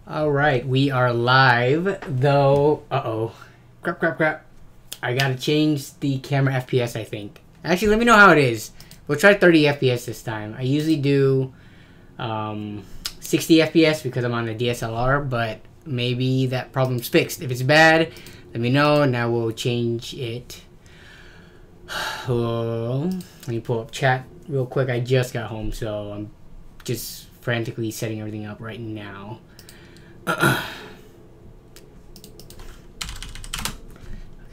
All right, we are live, though. Uh-oh. Crap. I gotta change the camera FPS, I think. Actually, let me know how it is. We'll try 30 FPS this time. I usually do 60 FPS because I'm on a DSLR, but maybe that problem's fixed. If it's bad, let me know, and I will change it. Let me pull up chat real quick. I just got home, so I'm just frantically setting everything up right now. Okay,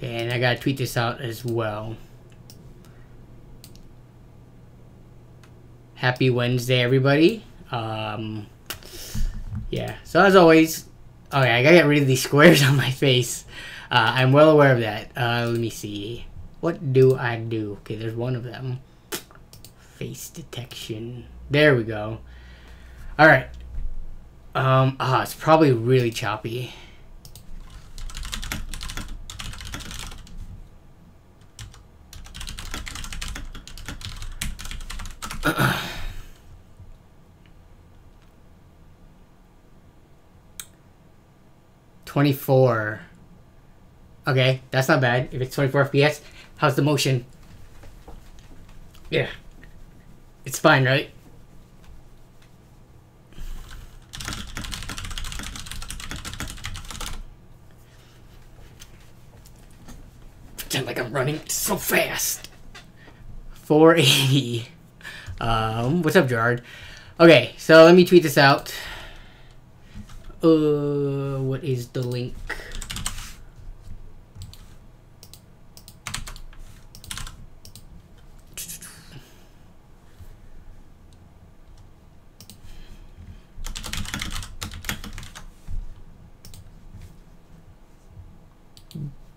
and I gotta tweet this out as well. Happy Wednesday, everybody. Yeah, so as always, okay, I gotta get rid of these squares on my face. I'm well aware of that. Let me see. What do I do? Okay, there's one of them. Face detection. There we go. Alright. It's probably really choppy. $24. Okay, that's not bad. If it's 24 FPS, how's the motion? Yeah. It's fine, right? Pretend like I'm running so fast. 480. What's up, Gerard? Okay, so let me tweet this out. What is the link?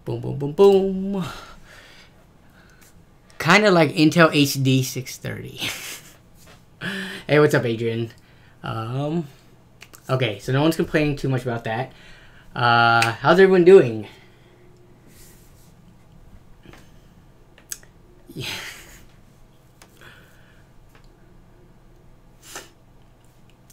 Boom. Kind of like Intel HD 630. Hey, what's up, Adrian? Okay, so no one's complaining too much about that. How's everyone doing? Yeah.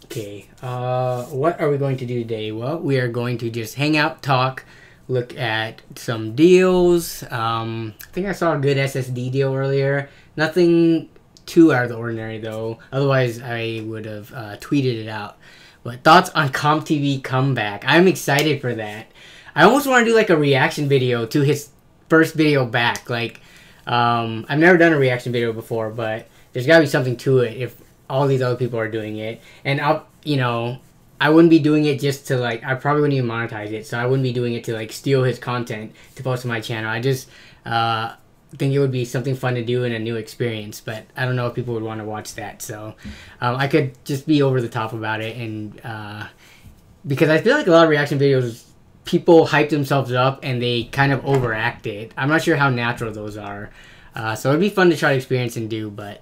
Okay, what are we going to do today? Well, we are going to just hang out, talk, look at some deals. I think I saw a good SSD deal earlier. Nothing too out of the ordinary, though. Otherwise, I would have tweeted it out. But thoughts on CompTV comeback? I'm excited for that. I almost want to do like a reaction video to his first video back. Like, I've never done a reaction video before, but there's got to be something to it if all these other people are doing it. And I wouldn't be doing it just to like, I probably wouldn't even monetize it, so I wouldn't be doing it to like steal his content to post on my channel. I just think it would be something fun to do and a new experience, but I don't know if people would want to watch that, so I could just be over the top about it, and because I feel like a lot of reaction videos, people hype themselves up and they kind of overact it. I'm not sure how natural those are, so it'd be fun to try to experience and do, but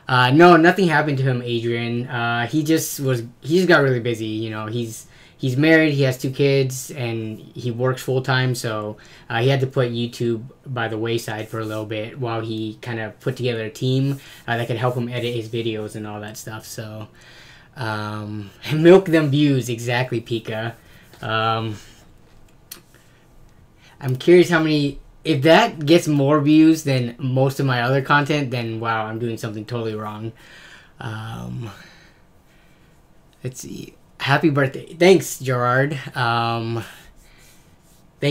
no, nothing happened to him, Adrian. He just got really busy. You know, he's married, he has 2 kids, and he works full time, so he had to put YouTube by the wayside for a little bit while he kind of put together a team that could help him edit his videos and all that stuff. So, milk them views, exactly, Pika. I'm curious how many. If that gets more views than most of my other content, then wow, I'm doing something totally wrong. Let's see. Happy birthday. Thanks, Gerard. Thank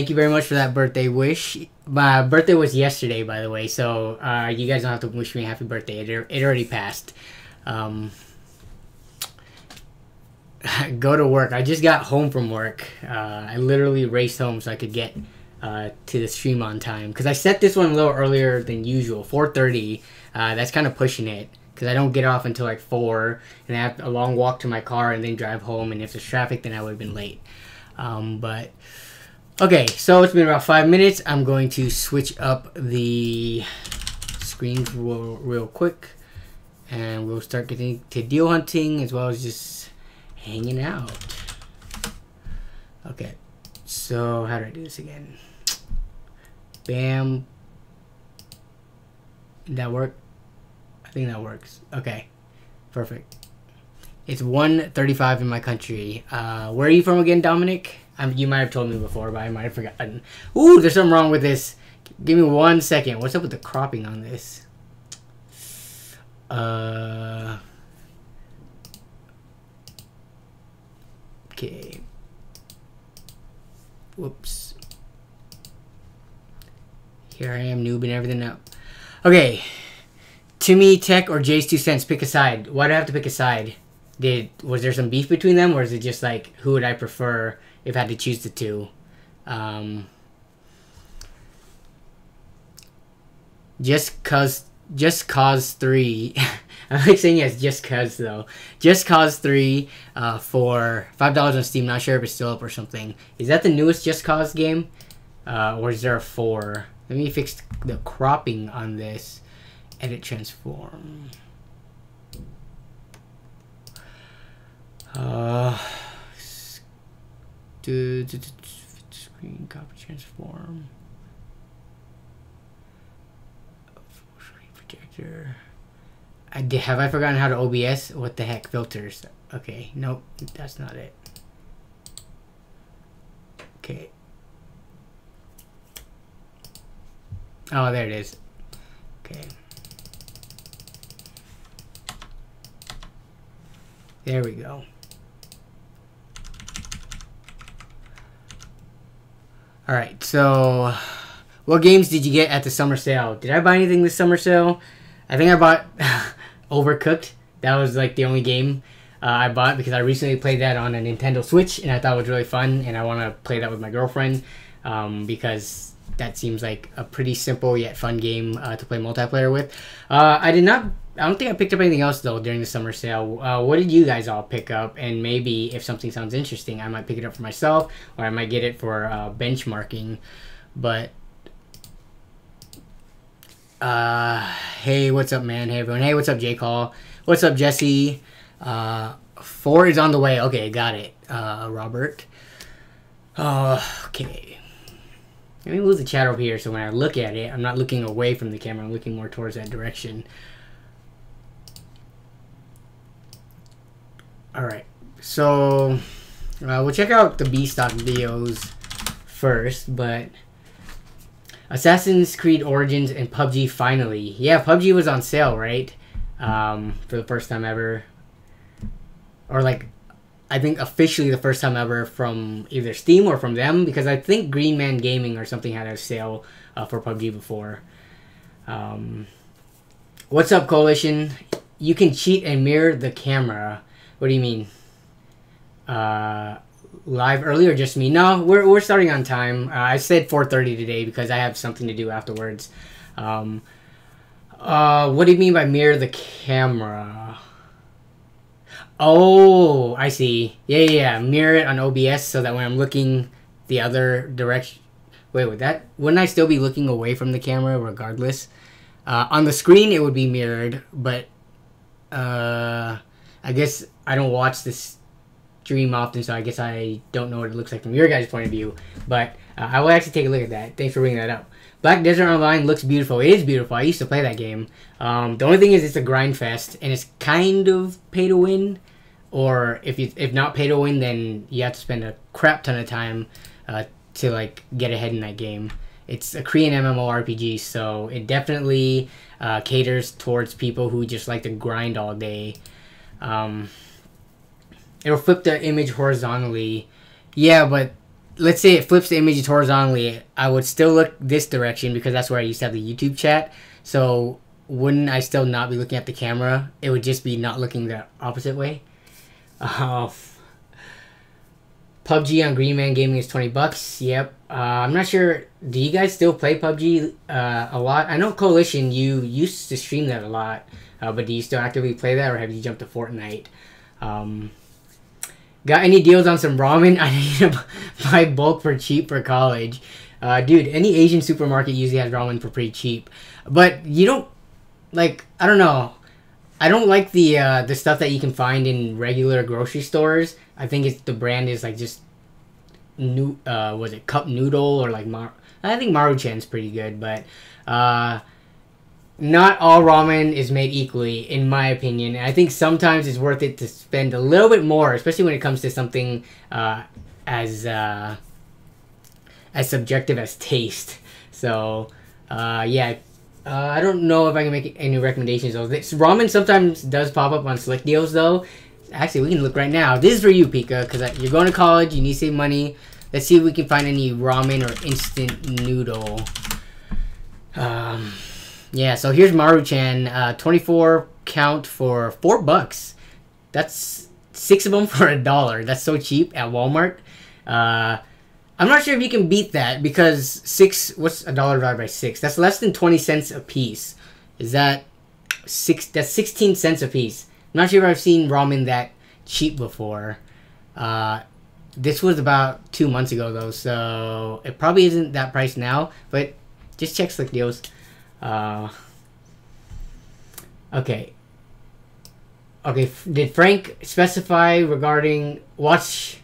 you very much for that birthday wish. My birthday was yesterday, by the way, so you guys don't have to wish me a happy birthday. It already passed. Go to work. I just got home from work. I literally raced home so I could get to the stream on time, because I set this one a little earlier than usual, 4:30. That's kind of pushing it, because I don't get off until like 4, and I have a long walk to my car and then drive home, and if there's traffic, then I would have been late. But okay, so it's been about 5 minutes. I'm going to switch up the screens real quick, and we'll start getting to deal hunting as well as just hanging out. Okay, so how do I do this again? Bam. Did that work? I think that works. Okay, perfect. It's 1:35 in my country. Where are you from again, Dominic? You might have told me before, but I might have forgotten. Ooh, there's something wrong with this. Give me 1 second. What's up with the cropping on this? Okay. Whoops. Here I am, noobing everything up. Okay. Timmy, Tech, or Jay's 2 cents. Pick a side. Why do I have to pick a side? Was there some beef between them, or is it just like, who would I prefer if I had to choose the two? Just Cause 3. I like saying yes, Just Cause though. Just Cause 3 for $5 on Steam. Not sure if it's still up or something. Is that the newest Just Cause game? Or is there a 4? Let me fix the cropping on this. Edit transform. Screen copy transform. Screen projector. Have I forgotten how to OBS? What the heck? Filters. Okay, nope, that's not it. Okay. Oh, there it is. Okay. There we go. Alright, so what games did you get at the summer sale? Did I buy anything this summer sale? I think I bought Overcooked. That was like the only game I bought because I recently played that on a Nintendo Switch and I thought it was really fun and I want to play that with my girlfriend because that seems like a pretty simple yet fun game to play multiplayer with. I don't think I picked up anything else though during the summer sale. What did you guys all pick up? And maybe if something sounds interesting, I might pick it up for myself or I might get it for benchmarking. But hey, what's up, man? Hey, everyone. Hey, what's up, J. Call? What's up, Jesse? 4 is on the way. Okay, got it. Robert. Okay. Let me move the chat over here so when I look at it, I'm not looking away from the camera. I'm looking more towards that direction. Alright, so we'll check out the B-Stock videos first, but Assassin's Creed Origins and PUBG finally. Yeah, PUBG was on sale, right? For the first time ever. Or like, I think officially the first time ever from either Steam or from them, because I think Green Man Gaming or something had a sale for PUBG before. What's up, Coalition? You can cheat and mirror the camera. What do you mean? Live early or just me? No, we're starting on time. I said 4:30 today because I have something to do afterwards. What do you mean by mirror the camera? Oh, I see. Yeah. Mirror it on OBS so that when I'm looking the other direction... Wait, wouldn't I still be looking away from the camera regardless? On the screen, it would be mirrored, but I guess I don't watch this stream often, so I guess I don't know what it looks like from your guys' point of view. But I will actually take a look at that. Thanks for bringing that up. Black Desert Online looks beautiful. It is beautiful. I used to play that game. The only thing is it's a grind fest, and it's kind of pay to win. Or if not pay to win, then you have to spend a crap ton of time to like get ahead in that game. It's a Korean MMORPG, so it definitely caters towards people who just like to grind all day. It'll flip the image horizontally. Yeah, but let's say it flips the images horizontally. I would still look this direction because that's where I used to have the YouTube chat. So wouldn't I still not be looking at the camera? It would just be not looking the opposite way. PUBG on Green Man Gaming is $20. Yep. I'm not sure. Do you guys still play PUBG a lot? I know Coalition, you used to stream that a lot. But do you still actively play that, or have you jumped to Fortnite? Got any deals on some ramen? I need to buy bulk for cheap for college. Dude, any Asian supermarket usually has ramen for pretty cheap. But you don't, like, I don't know. I don't like the stuff that you can find in regular grocery stores. I think the brand is like just was it cup noodle or like I think Maruchan's pretty good, but not all ramen is made equally, in my opinion. I think sometimes it's worth it to spend a little bit more, especially when it comes to something as subjective as taste. So, yeah. I don't know if I can make any recommendations though. This ramen sometimes does pop up on Slick Deals though. Actually, we can look right now. This is for you, Pika, because you're going to college. You need to save money. Let's see if we can find any ramen or instant noodle. Yeah, so here's Maruchan. 24 count for $4. That's 6 of them for $1. That's so cheap at Walmart. I'm not sure if you can beat that because what's $1 divided by 6? That's less than 20 cents a piece. Is that that's 16 cents a piece. I'm not sure if I've seen ramen that cheap before. This was about 2 months ago though, so it probably isn't that price now, but just check Slick Deals. Okay. Did Frank specify regarding watch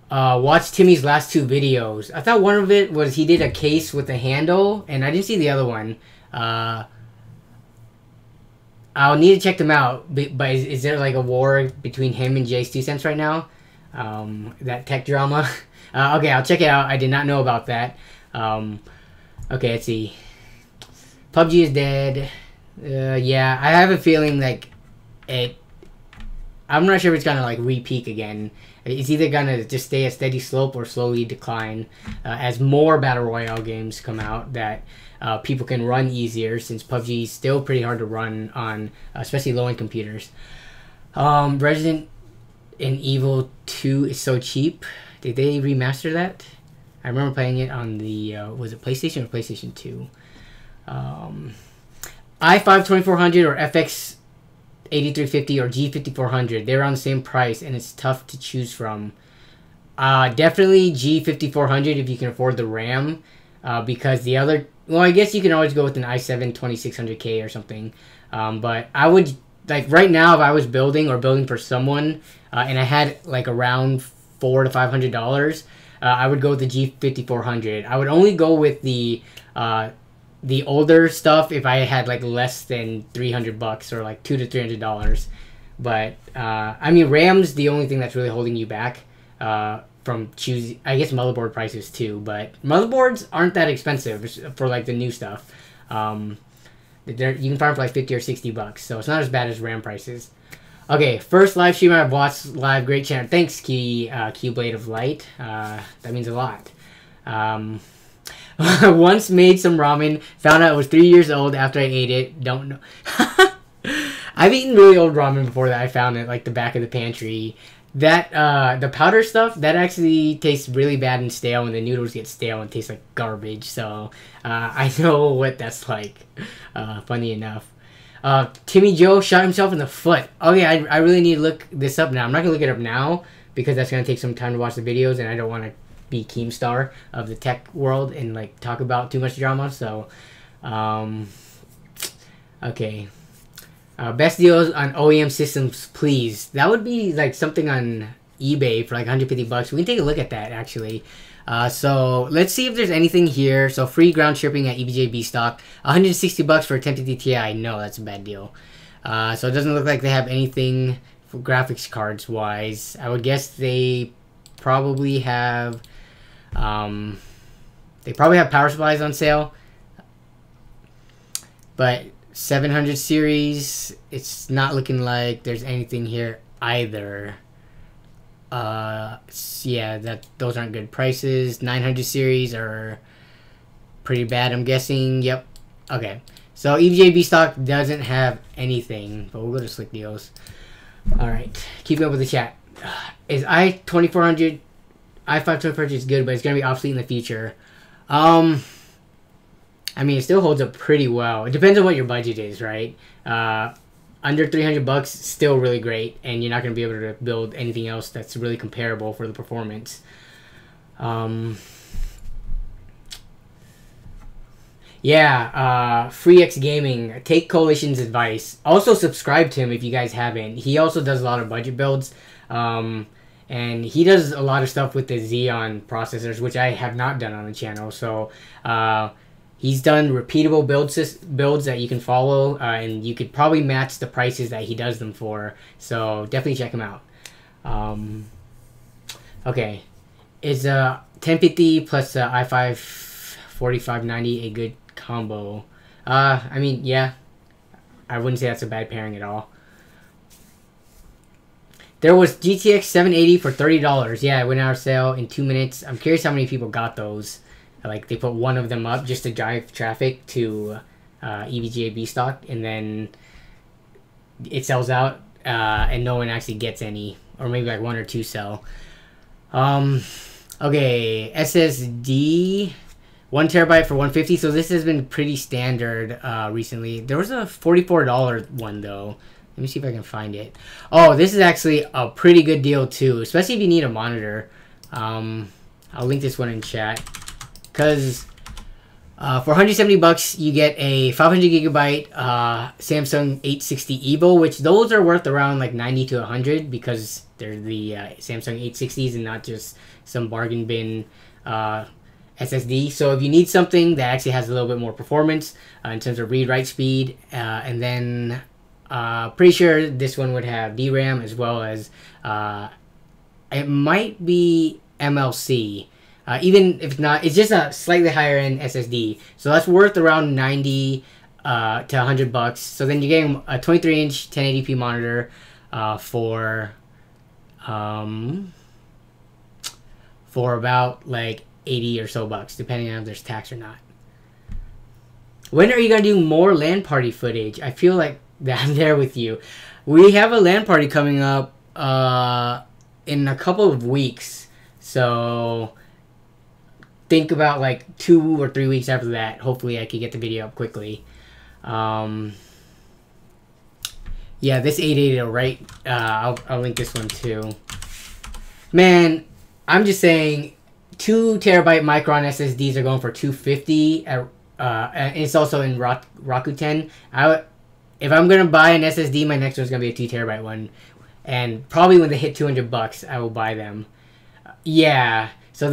Timmy's last 2 videos? I thought one of it was he did a case with a handle, and I didn't see the other one. I'll need to check them out, but is there like a war between him and Jay's 2 cents right now? That tech drama? Okay, I'll check it out. I did not know about that. Okay, let's see. PUBG is dead. Yeah, I have a feeling like I'm not sure if it's gonna like re-peak again. It's either gonna just stay a steady slope or slowly decline as more battle royale games come out that people can run easier, since PUBG is still pretty hard to run on, especially low-end computers. Resident Evil 2 is so cheap. Did they remaster that? I remember playing it on the was it PlayStation or PlayStation 2? i5 2400 or FX 8350 or G5400, they're on the same price and it's tough to choose from. Definitely G5400 if you can afford the RAM, because the other, well, I guess you can always go with an i7 2600K or something, but I would, like right now, if I was building for someone and I had like around $400 to $500, I would go with the G5400. I would only go with the older stuff if I had like less than $300 or like $200 to $300. But I mean, RAM's the only thing that's really holding you back from choosing. I guess motherboard prices too, but motherboards aren't that expensive for like the new stuff. You can find them for like $50 or $60, so it's not as bad as RAM prices. Okay, first live stream I've watched live. Great channel. Thanks, Keyblade of Light. That means a lot. Once made some ramen, found out it was 3 years old after I ate it. Don't know. I've eaten really old ramen before that I found it, like the back of the pantry. That, the powder stuff, that actually tastes really bad and stale, and the noodles get stale and taste like garbage. So, I know what that's like. Funny enough. Timmy Joe shot himself in the foot. Okay, I really need to look this up now. I'm not going to look it up now because that's going to take some time to watch the videos, and I don't want to be Keemstar of the tech world and like talk about too much drama. So, okay. Best deals on OEM systems, please. That would be like something on eBay for like $150. We can take a look at that actually. So let's see if there's anything here. So free ground shipping at EBJB stock. $160 for a 1050 Ti. No, that's a bad deal. So it doesn't look like they have anything for graphics cards wise. I would guess they probably have power supplies on sale. But 700 series, it's not looking like there's anything here either. Yeah, those aren't good prices. 900 series are pretty bad, I'm guessing. Yep. Okay. So EVJB stock doesn't have anything, but we'll go to Slick Deals. All right. Keeping up with the chat. Is i2400 i5-2400 is good, but it's gonna be obsolete in the future. I mean, it still holds up pretty well. It depends on what your budget is, right? Under $300, still really great, and you're not going to be able to build anything else that's really comparable for the performance. Yeah, FreeX Gaming. Take Coalition's advice. Also, subscribe to him if you guys haven't. He also does a lot of budget builds, and he does a lot of stuff with the Xeon processors, which I have not done on the channel. So, He's done repeatable builds that you can follow, and you could probably match the prices that he does them for. So definitely check him out. Okay, is 1050 plus i5 4590 a good combo? I mean, yeah, I wouldn't say that's a bad pairing at all. There was GTX 780 for $30. Yeah, it went out of sale in 2 minutes. I'm curious how many people got those. Like, they put one of them up just to drive traffic to EVGA B stock, and then it sells out, and no one actually gets any, or maybe like 1 or 2 sell. Okay, SSD, 1 terabyte for $150. So this has been pretty standard recently. There was a $44 one though. Let me see if I can find it. Oh, this is actually a pretty good deal too, especially if you need a monitor. I'll link this one in chat. Because for $170, you get a 500 gigabyte Samsung 860 EVO, which those are worth around like 90 to 100 because they're the Samsung 860s and not just some bargain bin SSD. So if you need something that actually has a little bit more performance in terms of read-write speed, and then pretty sure this one would have DRAM as well as it might be MLC. Even if not, it's just a slightly higher end SSD. So that's worth around 90 to $100. So then you're getting a 23-inch 1080p monitor for about like 80 or so bucks, depending on if there's tax or not. When are you gonna do more LAN party footage? I feel like that I'm there with you. We have a LAN party coming up in a couple of weeks. So think about like 2 or 3 weeks after that. Hopefully I can get the video up quickly. Yeah, this 880, right? I'll link this one too. Man, I'm just saying 2 terabyte Micron SSDs are going for $250 at, and it's also in Rakuten. If I'm gonna buy an SSD, my next one's gonna be a 2 terabyte one, and probably when they hit $200, I will buy them. Yeah, so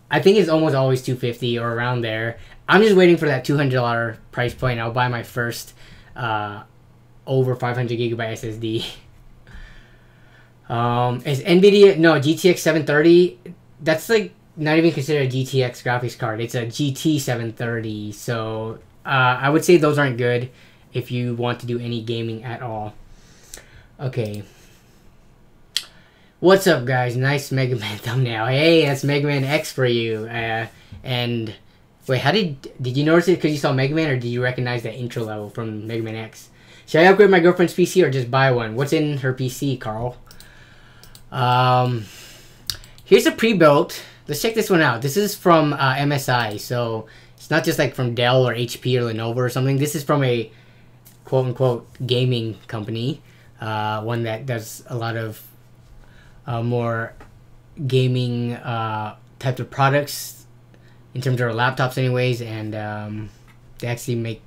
I think it's almost always $250 or around there. I'm just waiting for that $200 price point. I'll buy my first over 500 gigabyte SSD. Is NVIDIA, no, GTX 730, that's like not even considered a GTX graphics card. It's a GT 730. So I would say those aren't good if you want to do any gaming at all. Okay. What's up, guys? Nice Mega Man thumbnail. Hey, that's Mega Man X for you. And wait, how did you notice it because you saw Mega Man, or did you recognize that intro level from Mega Man X? Should I upgrade my girlfriend's PC or just buy one? What's in her PC, Carl? Here's a pre-built. Let's check this one out. This is from MSI, so it's not just like from Dell or HP or Lenovo or something. This is from a quote-unquote gaming company, one that does a lot of more gaming types of products in terms of laptops anyways, and they actually make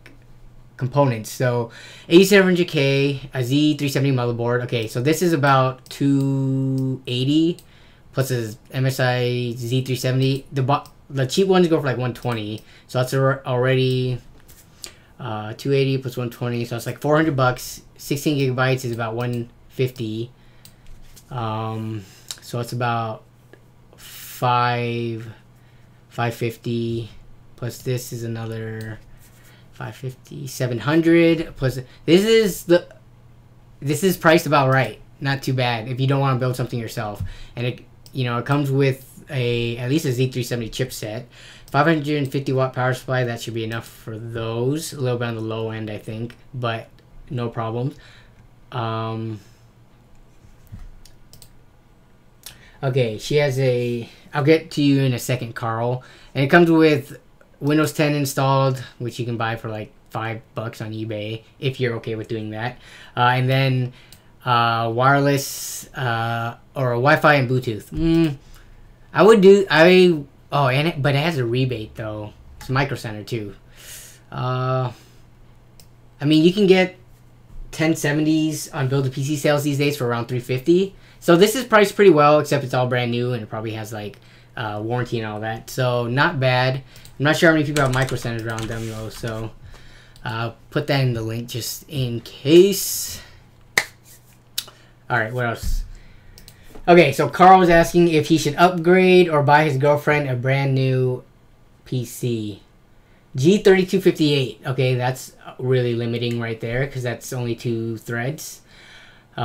components. So 8700K, a Z370 motherboard. Okay, so this is about 280 plus a MSI Z370. The cheap ones go for like 120, so that's already 280 plus 120, so it's like $400. 16 gigabytes is about 150. So it's about 550 plus this is another 550, 700 plus this is priced about right, not too bad if you don't want to build something yourself. And it comes with at least a Z370 chipset, 550 watt power supply. That should be enough for those. A little bit on the low end, I think, but no problems. Okay, she has I'll get to you in a second, Carl. And it comes with Windows 10 installed, which you can buy for like $5 on eBay if you're okay with doing that. And then wireless or Wi-Fi and Bluetooth. But it has a rebate though. It's Micro Center too. I mean, you can get 1070s on Build a PC sales these days for around $350. So this is priced pretty well, except it's all brand new and it probably has like warranty and all that. So not bad. I'm not sure how many people have micro centered around them though, so put that in the link just in case. All right, what else? Okay, so Carl was asking if he should upgrade or buy his girlfriend a brand new PC. G3258. Okay, that's really limiting right there because that's only 2 threads. It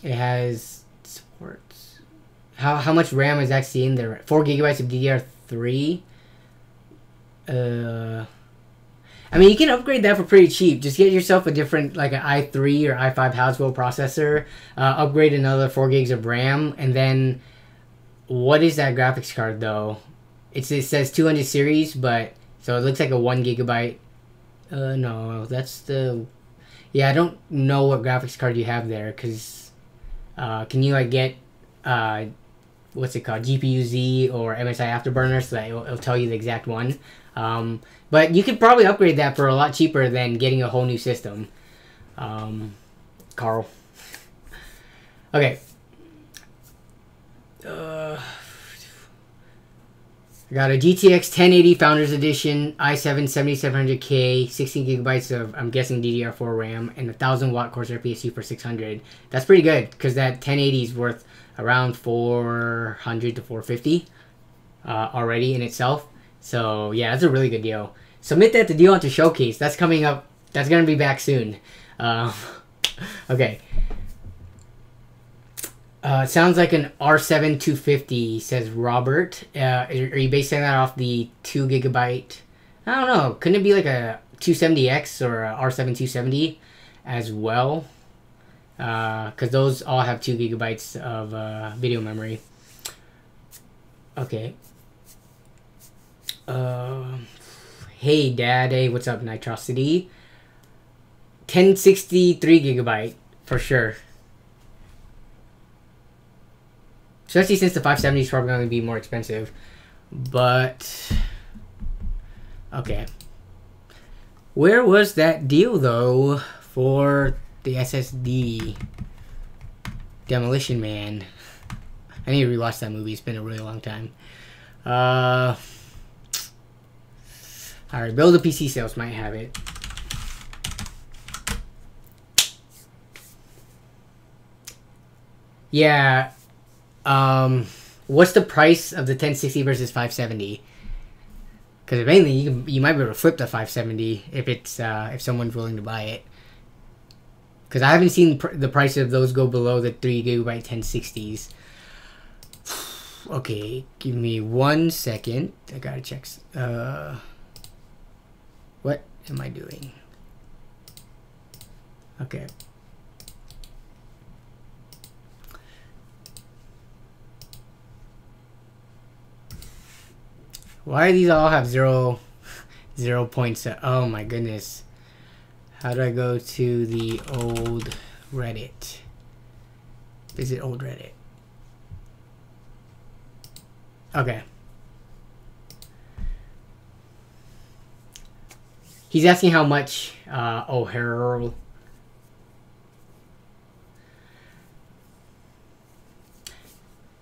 has supports. How much RAM is actually in there? 4 gigabytes of DDR3. I mean, you can upgrade that for pretty cheap. Just get yourself a different, like an i3 or i5 Haswell processor. Upgrade another 4 gigs of RAM, and then what is that graphics card though? It says 200 series, but so it looks like a 1 gigabyte. No, that's the. Yeah, I don't know what graphics card you have there, cause can you like get what's it called, GPU-Z or MSI Afterburner, so that it'll tell you the exact one. But you could probably upgrade that for a lot cheaper than getting a whole new system. Carl. Okay. I got a GTX 1080 Founders Edition, i7 7700K, 16 gigabytes of, I'm guessing, DDR4 RAM, and a 1000 watt Corsair PSU for 600. That's pretty good, because that 1080 is worth around 400 to 450 already in itself. So yeah, that's a really good deal. Submit that to Deal Hunter Showcase. That's coming up. That's gonna be back soon. Okay. It sounds like an R7 250, says Robert. Are you basing that off the 2 gigabyte? I don't know. Couldn't it be like a 270X or a R7 270 as well? Because those all have 2 gigabytes of video memory. Okay. Hey Dad, hey, what's up, Nitrosity? 1063 gigabyte for sure. Especially since the 570 is probably going to be more expensive. But okay, where was that deal though for the SSD? Demolition Man. I need to rewatch that movie. It's been a really long time. Alright, Build a PC Sales might have it. Yeah. What's the price of the 1060 versus 570? Because if anything, you might be able to flip the 570 if it's if someone's willing to buy it. Because I haven't seen the price of those go below the 3 gigabyte 1060s. Okay, give me 1 second. I gotta check. What am I doing? Okay. Why do these all have 0 points? Oh my goodness. How do I go to the old Reddit? Visit old Reddit. Okay. He's asking how much, oh, Harold.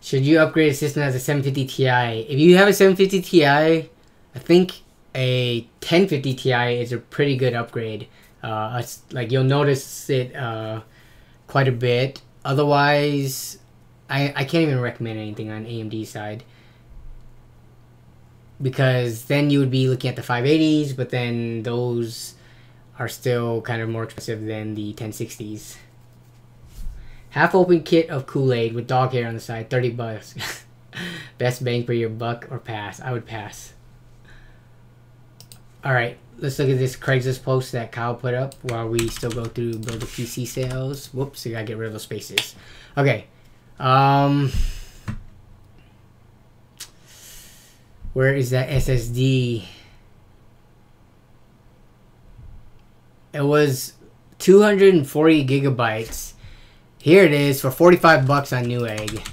Should you upgrade a system as a 750 Ti? If you have a 750 Ti, I think a 1050 Ti is a pretty good upgrade. Like you'll notice it quite a bit. Otherwise, I can't even recommend anything on AMD's side. Because then you would be looking at the 580s, but then those are still kind of more expensive than the 1060s. Half open kit of Kool-Aid with dog hair on the side, 30 bucks. Best bang for your buck or pass? I would pass. Alright, let's look at this Craigslist post that Kyle put up while we still go through Build a PC Sales. Whoops, I gotta get rid of those spaces. Okay. Where is that SSD? It was 240 gigabytes. Here it is for 45 bucks on Newegg.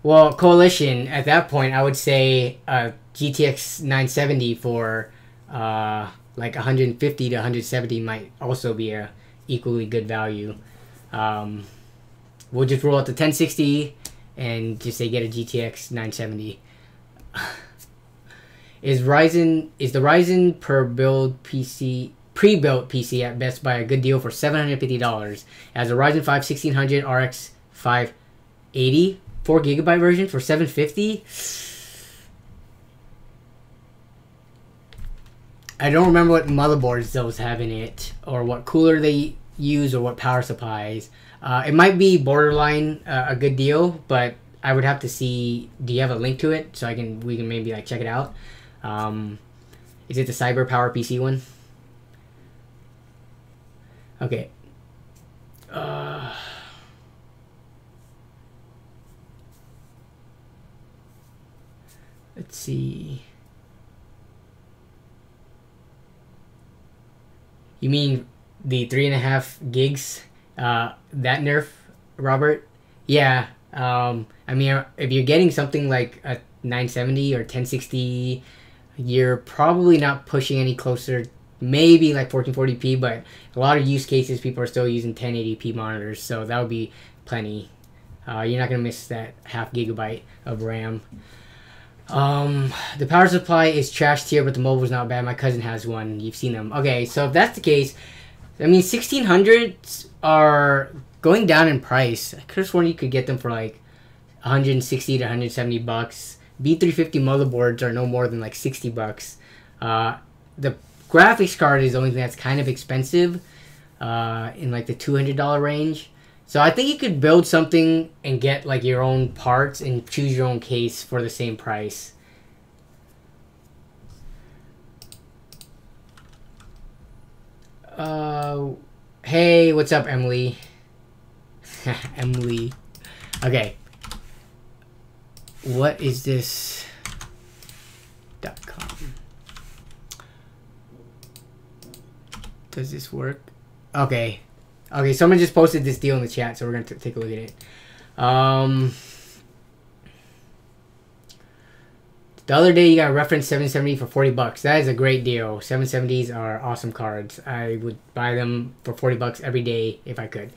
Well, Coalition, at that point, I would say GTX 970 for like 150 to 170 might also be a equally good value. We'll just roll out the 1060 and just say get a GTX 970. Is the Ryzen pre-built PC at Best Buy a good deal for $750? As a Ryzen 5 1600 RX 580 4GB version for $750. I don't remember what motherboards those have in it, or what cooler they use, or what power supplies. It might be borderline a good deal, but I would have to see. Do you have a link to it so we can maybe like check it out? Is it the Cyber Power PC one? Okay. Let's see. You mean the 3.5 gigs? That nerf, Robert? Yeah. I mean, if you're getting something like a 970 or 1060, you're probably not pushing any closer. Maybe like 1440p, but a lot of use cases, people are still using 1080p monitors, so that would be plenty. You're not gonna miss that half gigabyte of RAM. The power supply is trashed here, but the mobile's not bad. My cousin has one. You've seen them. Okay, so if that's the case, I mean, 1600s are going down in price. I could have sworn you could get them for like 160 to 170 bucks. B350 motherboards are no more than like 60 bucks. The graphics card is the only thing that's kind of expensive, in like the $200 range. So I think you could build something and get like your own parts and choose your own case for the same price. Hey, what's up, Emily? Emily. Okay. What is this? .com. Does this work? Okay. Okay, someone just posted this deal in the chat, so we're going to take a look at it. The other day, you got a reference 770 for 40 bucks. That is a great deal. 770s are awesome cards. I would buy them for 40 bucks every day if I could.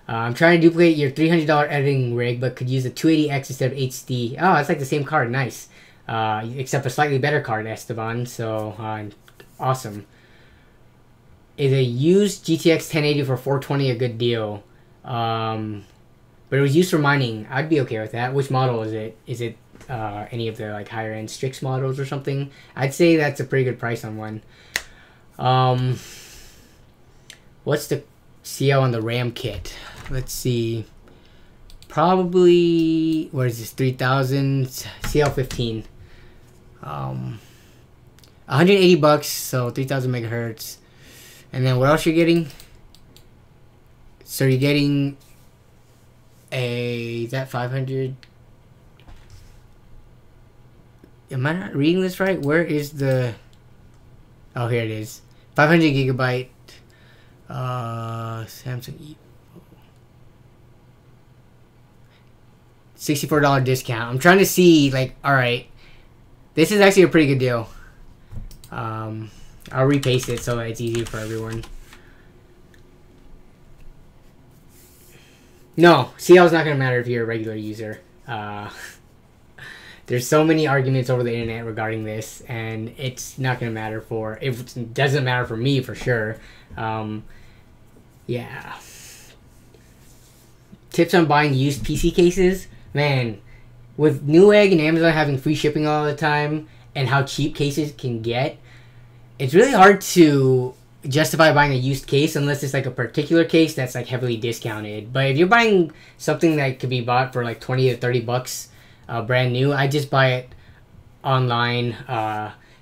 I'm trying to duplicate your $300 editing rig, but could use a 280X instead of HD. Oh, it's like the same card. Nice. Except a slightly better card, Esteban. So, awesome. Is a used GTX 1080 for 420 a good deal? But it was used for mining. I'd be okay with that. Which model is it? Is it any of the like higher end Strix models or something? I'd say that's a pretty good price on one. What's the CL on the RAM kit? Let's see. Probably, what is this? 3000 CL15. 180 bucks, so 3000 megahertz. And then what else you're getting? So you're getting a, is that 500? Am I not reading this right? Where is the, oh, here it is. 500 gigabyte Samsung E. $64 discount. I'm trying to see, like, alright. This is actually a pretty good deal. I'll repaste it so that it's easier for everyone. No, CL is not going to matter if you're a regular user. There's so many arguments over the internet regarding this, and it's not going to matter for... It doesn't matter for me, for sure. Yeah. Tips on buying used PC cases? Man, with Newegg and Amazon having free shipping all the time, and how cheap cases can get, it's really hard to justify buying a used case unless it's like a particular case that's like heavily discounted. But if you're buying something that could be bought for like 20 to 30 bucks brand new, I just buy it online,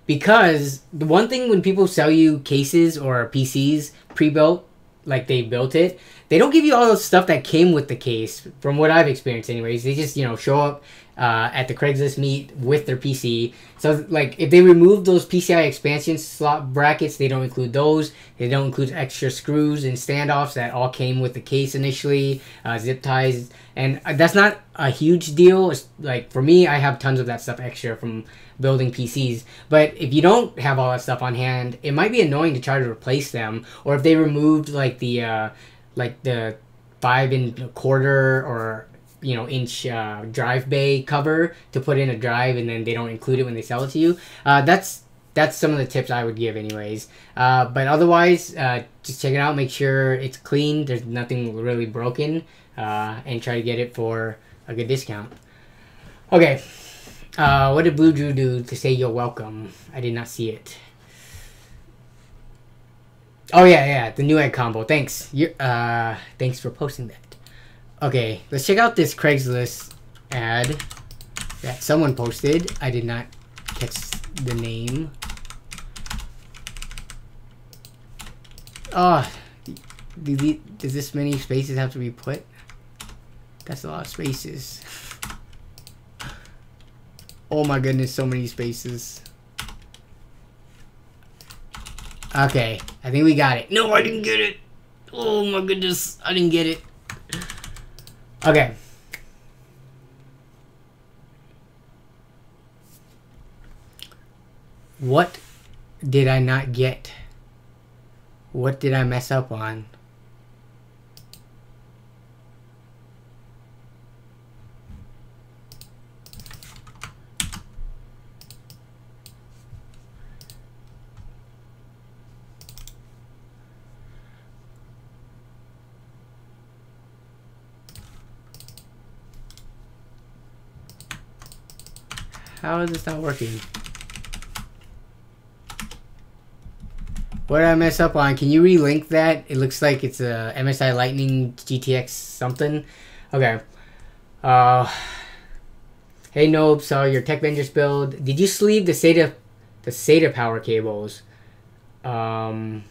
because the one thing when people sell you cases or PCs pre-built, like they built it, they don't give you all the stuff that came with the case, from what I've experienced anyways. They just, you know, show up at the Craigslist meet with their PC. So like if they remove those PCI expansion slot brackets, they don't include those. They don't include extra screws and standoffs that all came with the case initially, zip ties, and that's not a huge deal. It's like for me, I have tons of that stuff extra from building PCs. But if you don't have all that stuff on hand, it might be annoying to try to replace them. Or if they removed like the 5 1/4 or inch drive bay cover to put in a drive, and then they don't include it when they sell it to you. That's some of the tips I would give anyways. But otherwise, just check it out, make sure it's clean, there's nothing really broken, and try to get it for a good discount. Okay, what did Blue Drew do to say you're welcome? I did not see it. Oh yeah, the Newegg combo. Thanks. Thanks for posting that. Okay, let's check out this Craigslist ad that someone posted. I did not catch the name. Oh, does this many spaces have to be put? That's a lot of spaces. Oh my goodness, so many spaces. Okay, I think we got it. No, I didn't get it. Oh my goodness, I didn't get it. Okay. What did I not get? What did I mess up on? How is this not working? What did I mess up on? Can you relink that? It looks like it's a MSI Lightning GTX something. Okay. Hey NOAB, saw your Tech Vengers build. Did you sleeve the SATA power cables? I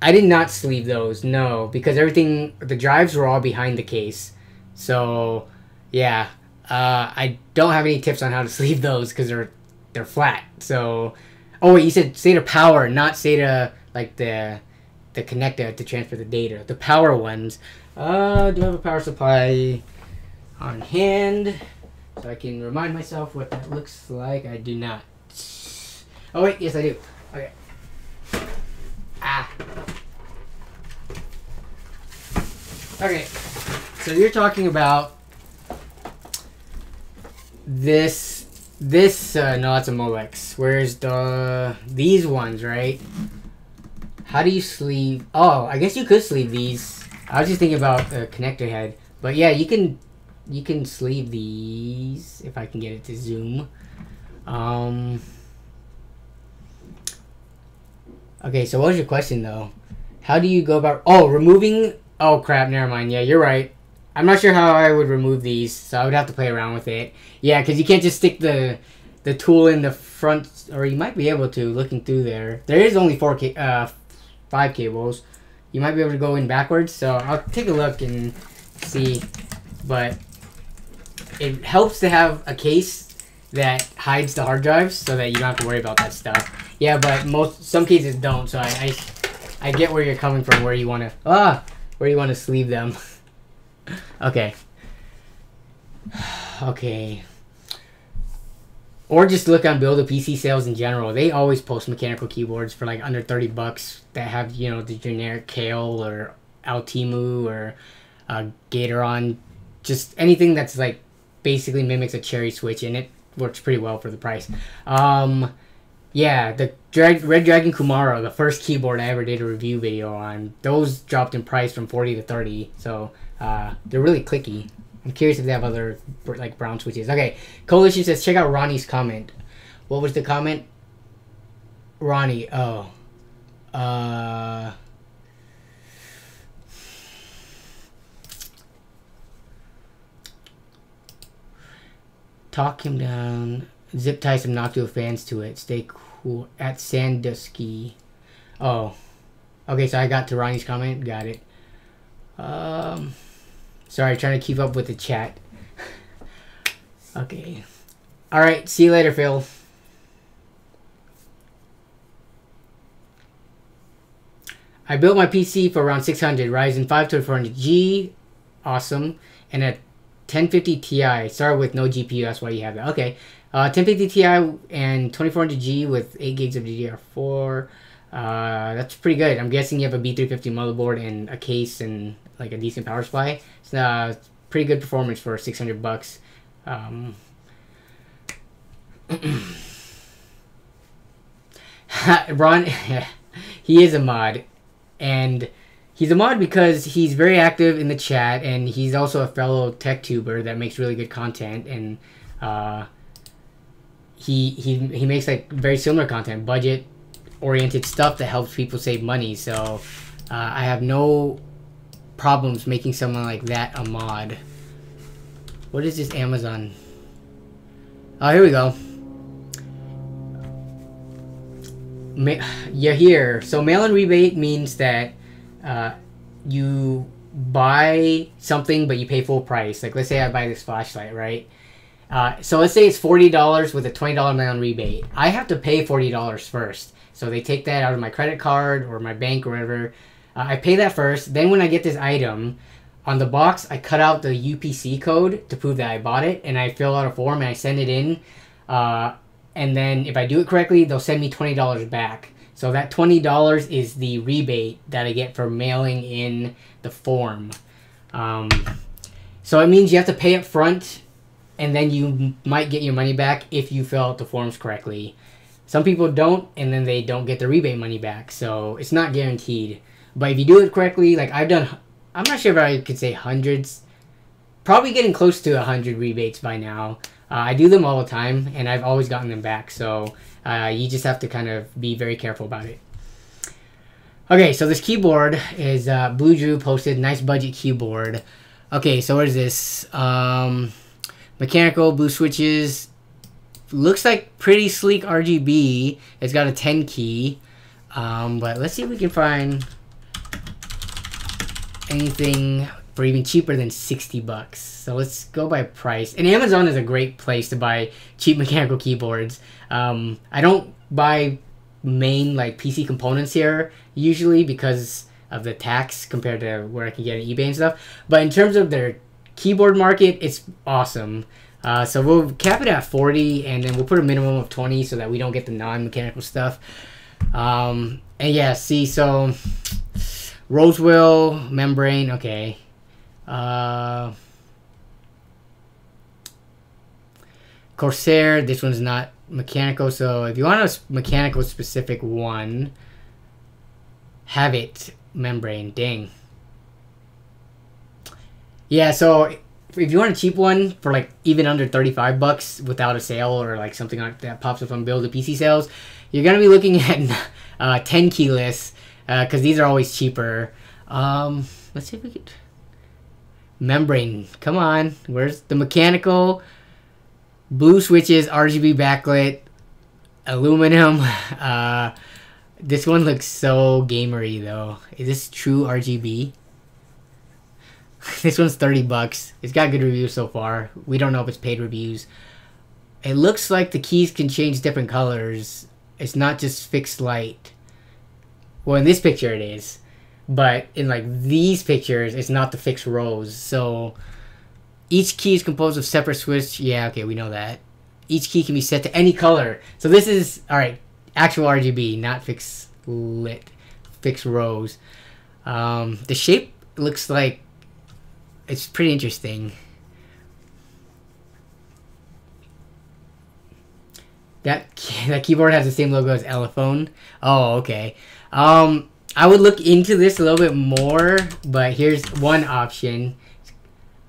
did not sleeve those, no, because the drives were all behind the case. So, yeah. I don't have any tips on how to sleeve those because they're flat. So, oh wait, you said SATA power, not SATA like the connector to transfer the data. The power ones. Do I have a power supply on hand so I can remind myself what that looks like? I do not. Oh wait, yes I do. Okay. Okay. So you're talking about this no, that's a Molex. Where's these ones, right? How do you sleeve? Oh, I guess you could sleeve these. I was just thinking about the connector head, but yeah, you can sleeve these if I can get it to zoom. Okay, so what was your question though? How do you go about removing? Oh crap, never mind. Yeah, you're right. I'm not sure how I would remove these, so I would have to play around with it. Yeah, because you can't just stick the tool in the front, or you might be able to, looking through there. There is only 5 cables. You might be able to go in backwards, so I'll take a look and see. But it helps to have a case that hides the hard drives so that you don't have to worry about that stuff. Yeah, but some cases don't, so I get where you're coming from, where you want to sleeve them. Okay. Okay. Or just look on Build a PC sales in general. They always post mechanical keyboards for like under $30 that have, the generic Kale or Altimu or Gateron. Just anything that's like basically mimics a Cherry Switch, and it works pretty well for the price. Yeah, the Red Dragon Kumaro, the first keyboard I ever did a review video on, those dropped in price from 40 to 30. So they're really clicky. I'm curious if they have other like brown switches. Okay, Coalition says check out Ronnie's comment. What was the comment? Ronnie, talk him down. Zip tie some Noctua fans to it. Stay cool at Sandusky. Oh, okay. So I got to Ronnie's comment. Got it. Sorry, trying to keep up with the chat. Okay. All right. See you later, Phil. I built my PC for around 600, Ryzen 5 2400G, awesome, and a 1050 Ti. Sorry, with no GPU, that's why you have that. Okay, 1050 Ti and 2400G with 8 gigs of DDR4. That's pretty good. I'm guessing you have a B350 motherboard and a case and like a decent power supply. It's pretty good performance for $600. Ron, he is a mod. And he's a mod because he's very active in the chat, and he's also a fellow tech tuber that makes really good content. And he makes like very similar content, budget oriented stuff that helps people save money. So I have no problems making someone like that a mod. What is this Amazon? Oh, here we go. You're here. So mail-in rebate means that you buy something but you pay full price. Like, let's say I buy this flashlight, right? So let's say it's $40 with a $20 mail-in rebate. I have to pay $40 first. So they take that out of my credit card or my bank or whatever. I pay that first. Then when I get this item, on the box, I cut out the UPC code to prove that I bought it, and I fill out a form and I send it in. And then if I do it correctly, they'll send me $20 back. So that $20 is the rebate that I get for mailing in the form. So it means you have to pay up front, and then you might get your money back if you fill out the forms correctly. Some people don't, and then they don't get the rebate money back. So it's not guaranteed. But if you do it correctly, like I've done, I'm not sure if I could say hundreds. Probably getting close to 100 rebates by now. I do them all the time, and I've always gotten them back. So you just have to kind of be very careful about it. Okay, so this keyboard is Blue Drew posted, nice budget keyboard. Okay, so what is this? Mechanical blue switches. Looks like pretty sleek RGB. It's got a 10 key. But let's see if we can find anything for even cheaper than $60. So let's go by price. And Amazon is a great place to buy cheap mechanical keyboards. I don't buy main like PC components here usually because of the tax compared to where I can get on eBay and stuff. But in terms of their keyboard market, it's awesome. So we'll cap it at 40, and then we'll put a minimum of 20 so that we don't get the non-mechanical stuff. And yeah, see, so Rosewell membrane, okay. Corsair, this one's not mechanical, so if you want a mechanical specific one, have it membrane, dang. Yeah, so if you want a cheap one for like even under $35 without a sale or like something like that pops up on Build a PC sales, you're gonna be looking at 10 keyless because these are always cheaper. Let's see if we could membrane. Come on, where's the mechanical? Blue switches, RGB backlit, aluminum. This one looks so gamery though. Is this true RGB? This one's $30. It's got good reviews so far. We don't know if it's paid reviews. It looks like the keys can change different colors. It's not just fixed light. Well, in this picture it is. But in like these pictures, it's not the fixed rows. So each key is composed of separate switch. Yeah, okay, we know that. Each key can be set to any color. So this is, alright, actual RGB, not fixed lit, fixed rows. The shape looks like it's pretty interesting. That keyboard has the same logo as Elephone. Oh, okay. I would look into this a little bit more, but here's one option.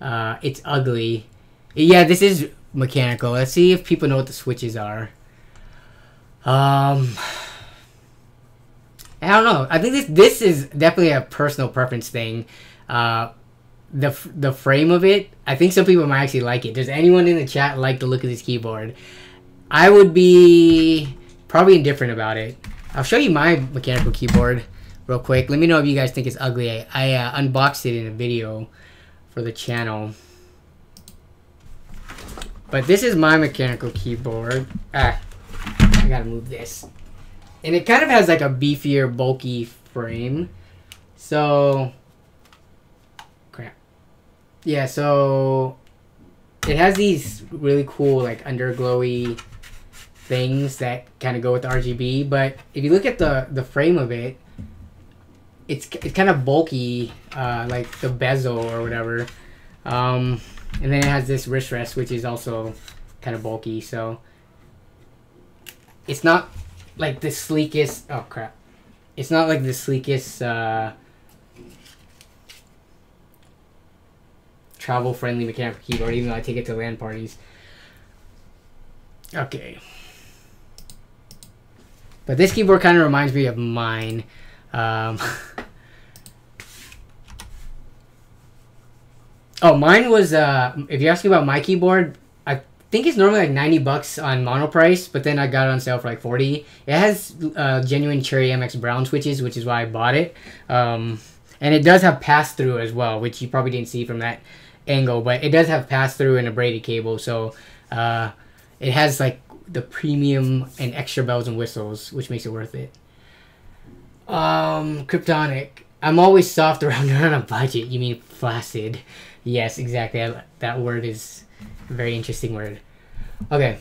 It's ugly. Yeah, this is mechanical. Let's see if people know what the switches are. I don't know. I think this is definitely a personal preference thing. The frame of it, I think some people might actually like it. Does anyone in the chat like the look of this keyboard? I would be probably indifferent about it. I'll show you my mechanical keyboard real quick. Let me know if you guys think it's ugly. I unboxed it in a video for the channel. But this is my mechanical keyboard. I gotta move this. And it kind of has like a beefier, bulky frame. So, crap. Yeah, so it has these really cool like underglowy things that kind of go with the RGB. But if you look at the frame of it, it's kind of bulky, like the bezel or whatever. And then it has this wrist rest, which is also kind of bulky. So it's not like the sleekest. Oh crap! It's not like the sleekest travel-friendly mechanical keyboard, even though I take it to LAN parties. Okay. But this keyboard kind of reminds me of mine. Oh, mine was, if you're asking about my keyboard, I think it's normally like 90 bucks on mono price, but then I got it on sale for like 40. It has genuine Cherry MX Brown switches, which is why I bought it. And it does have pass-through as well, which you probably didn't see from that angle, but it does have pass-through and a braided cable, so it has like the premium and extra bells and whistles, which makes it worth it. Kryptonic. I'm always soft around on a budget. You mean flaccid? Yes, exactly. That word is a very interesting word. Okay.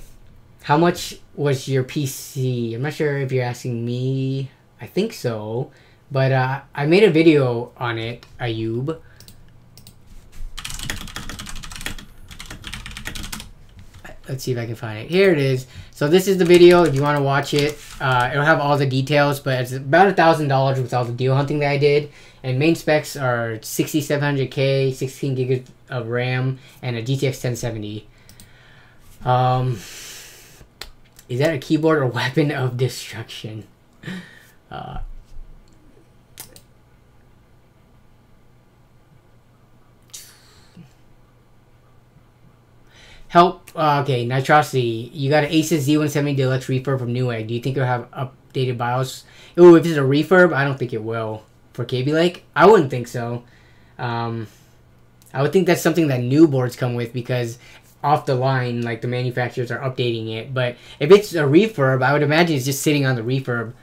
How much was your PC? I'm not sure if you're asking me. I think so. But I made a video on it, Ayub. Let's see if I can find it. Here it is. So this is the video if you want to watch it. It'll have all the details, but it's about $1,000 with all the deal hunting that I did. And main specs are 6700K, 16 gigs of RAM, and a GTX 1070. Is that a keyboard or weapon of destruction? Help. Okay, Nitrosity. You got an Asus Z170 Deluxe Refurb from Newegg. Do you think it'll have updated BIOS? Ooh, if it's a refurb, I don't think it will. For Kaby Lake? I wouldn't think so. I would think that's something that new boards come with, because off the line, like, the manufacturers are updating it. But if it's a refurb, I would imagine it's just sitting on the refurb.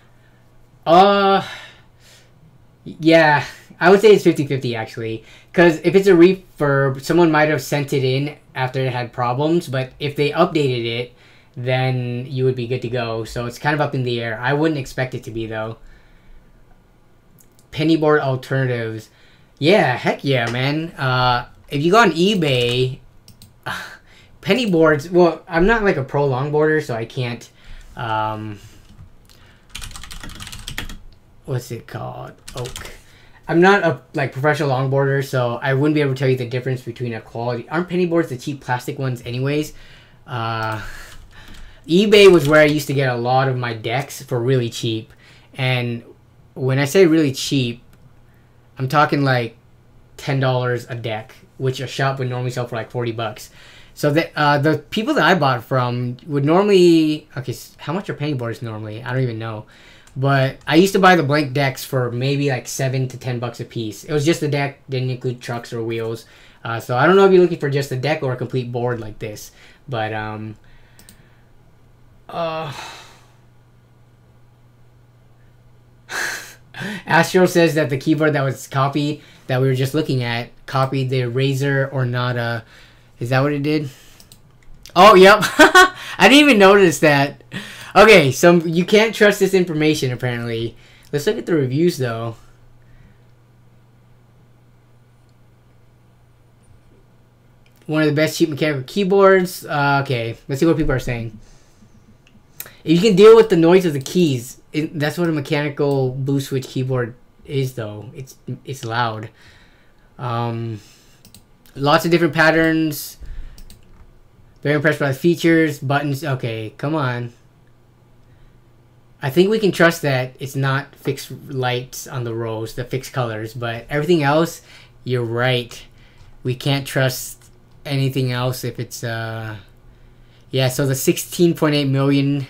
Yeah, I would say it's 50-50 actually. Because if it's a refurb, someone might have sent it in after it had problems. But if they updated it, then you would be good to go. So it's kind of up in the air. I wouldn't expect it to be, though. Pennyboard alternatives. Yeah, heck yeah, man. If you go on eBay, pennyboards, well, I'm not like a pro longboarder, so I can't, what's it called? Oak. I'm not a like professional longboarder, so I wouldn't be able to tell you the difference between a quality. Aren't pennyboards the cheap plastic ones anyways? eBay was where I used to get a lot of my decks for really cheap. And when I say really cheap, I'm talking like $10 a deck, which a shop would normally sell for like 40 bucks. So the people that I bought from would normally... Okay, how much are pennyboards normally? I don't even know. But I used to buy the blank decks for maybe like 7 to 10 bucks a piece. It was just a deck, didn't include trucks or wheels. So I don't know if you're looking for just a deck or a complete board like this. But, Astro says that the keyboard that was copied, that we were just looking at, copied the Razer Ornata. Is that what it did? Oh, yep. I didn't even notice that. Okay, so you can't trust this information, apparently. Let's look at the reviews, though. One of the best cheap mechanical keyboards. Okay, let's see what people are saying. If you can deal with the noise of the keys, that's what a mechanical blue switch keyboard is, though. It's loud. Lots of different patterns. Very impressed by the features, buttons. Okay, come on. I think we can trust that it's not fixed lights on the rows, the fixed colors, but everything else, you're right. We can't trust anything else if it's, yeah, so the 16.8 million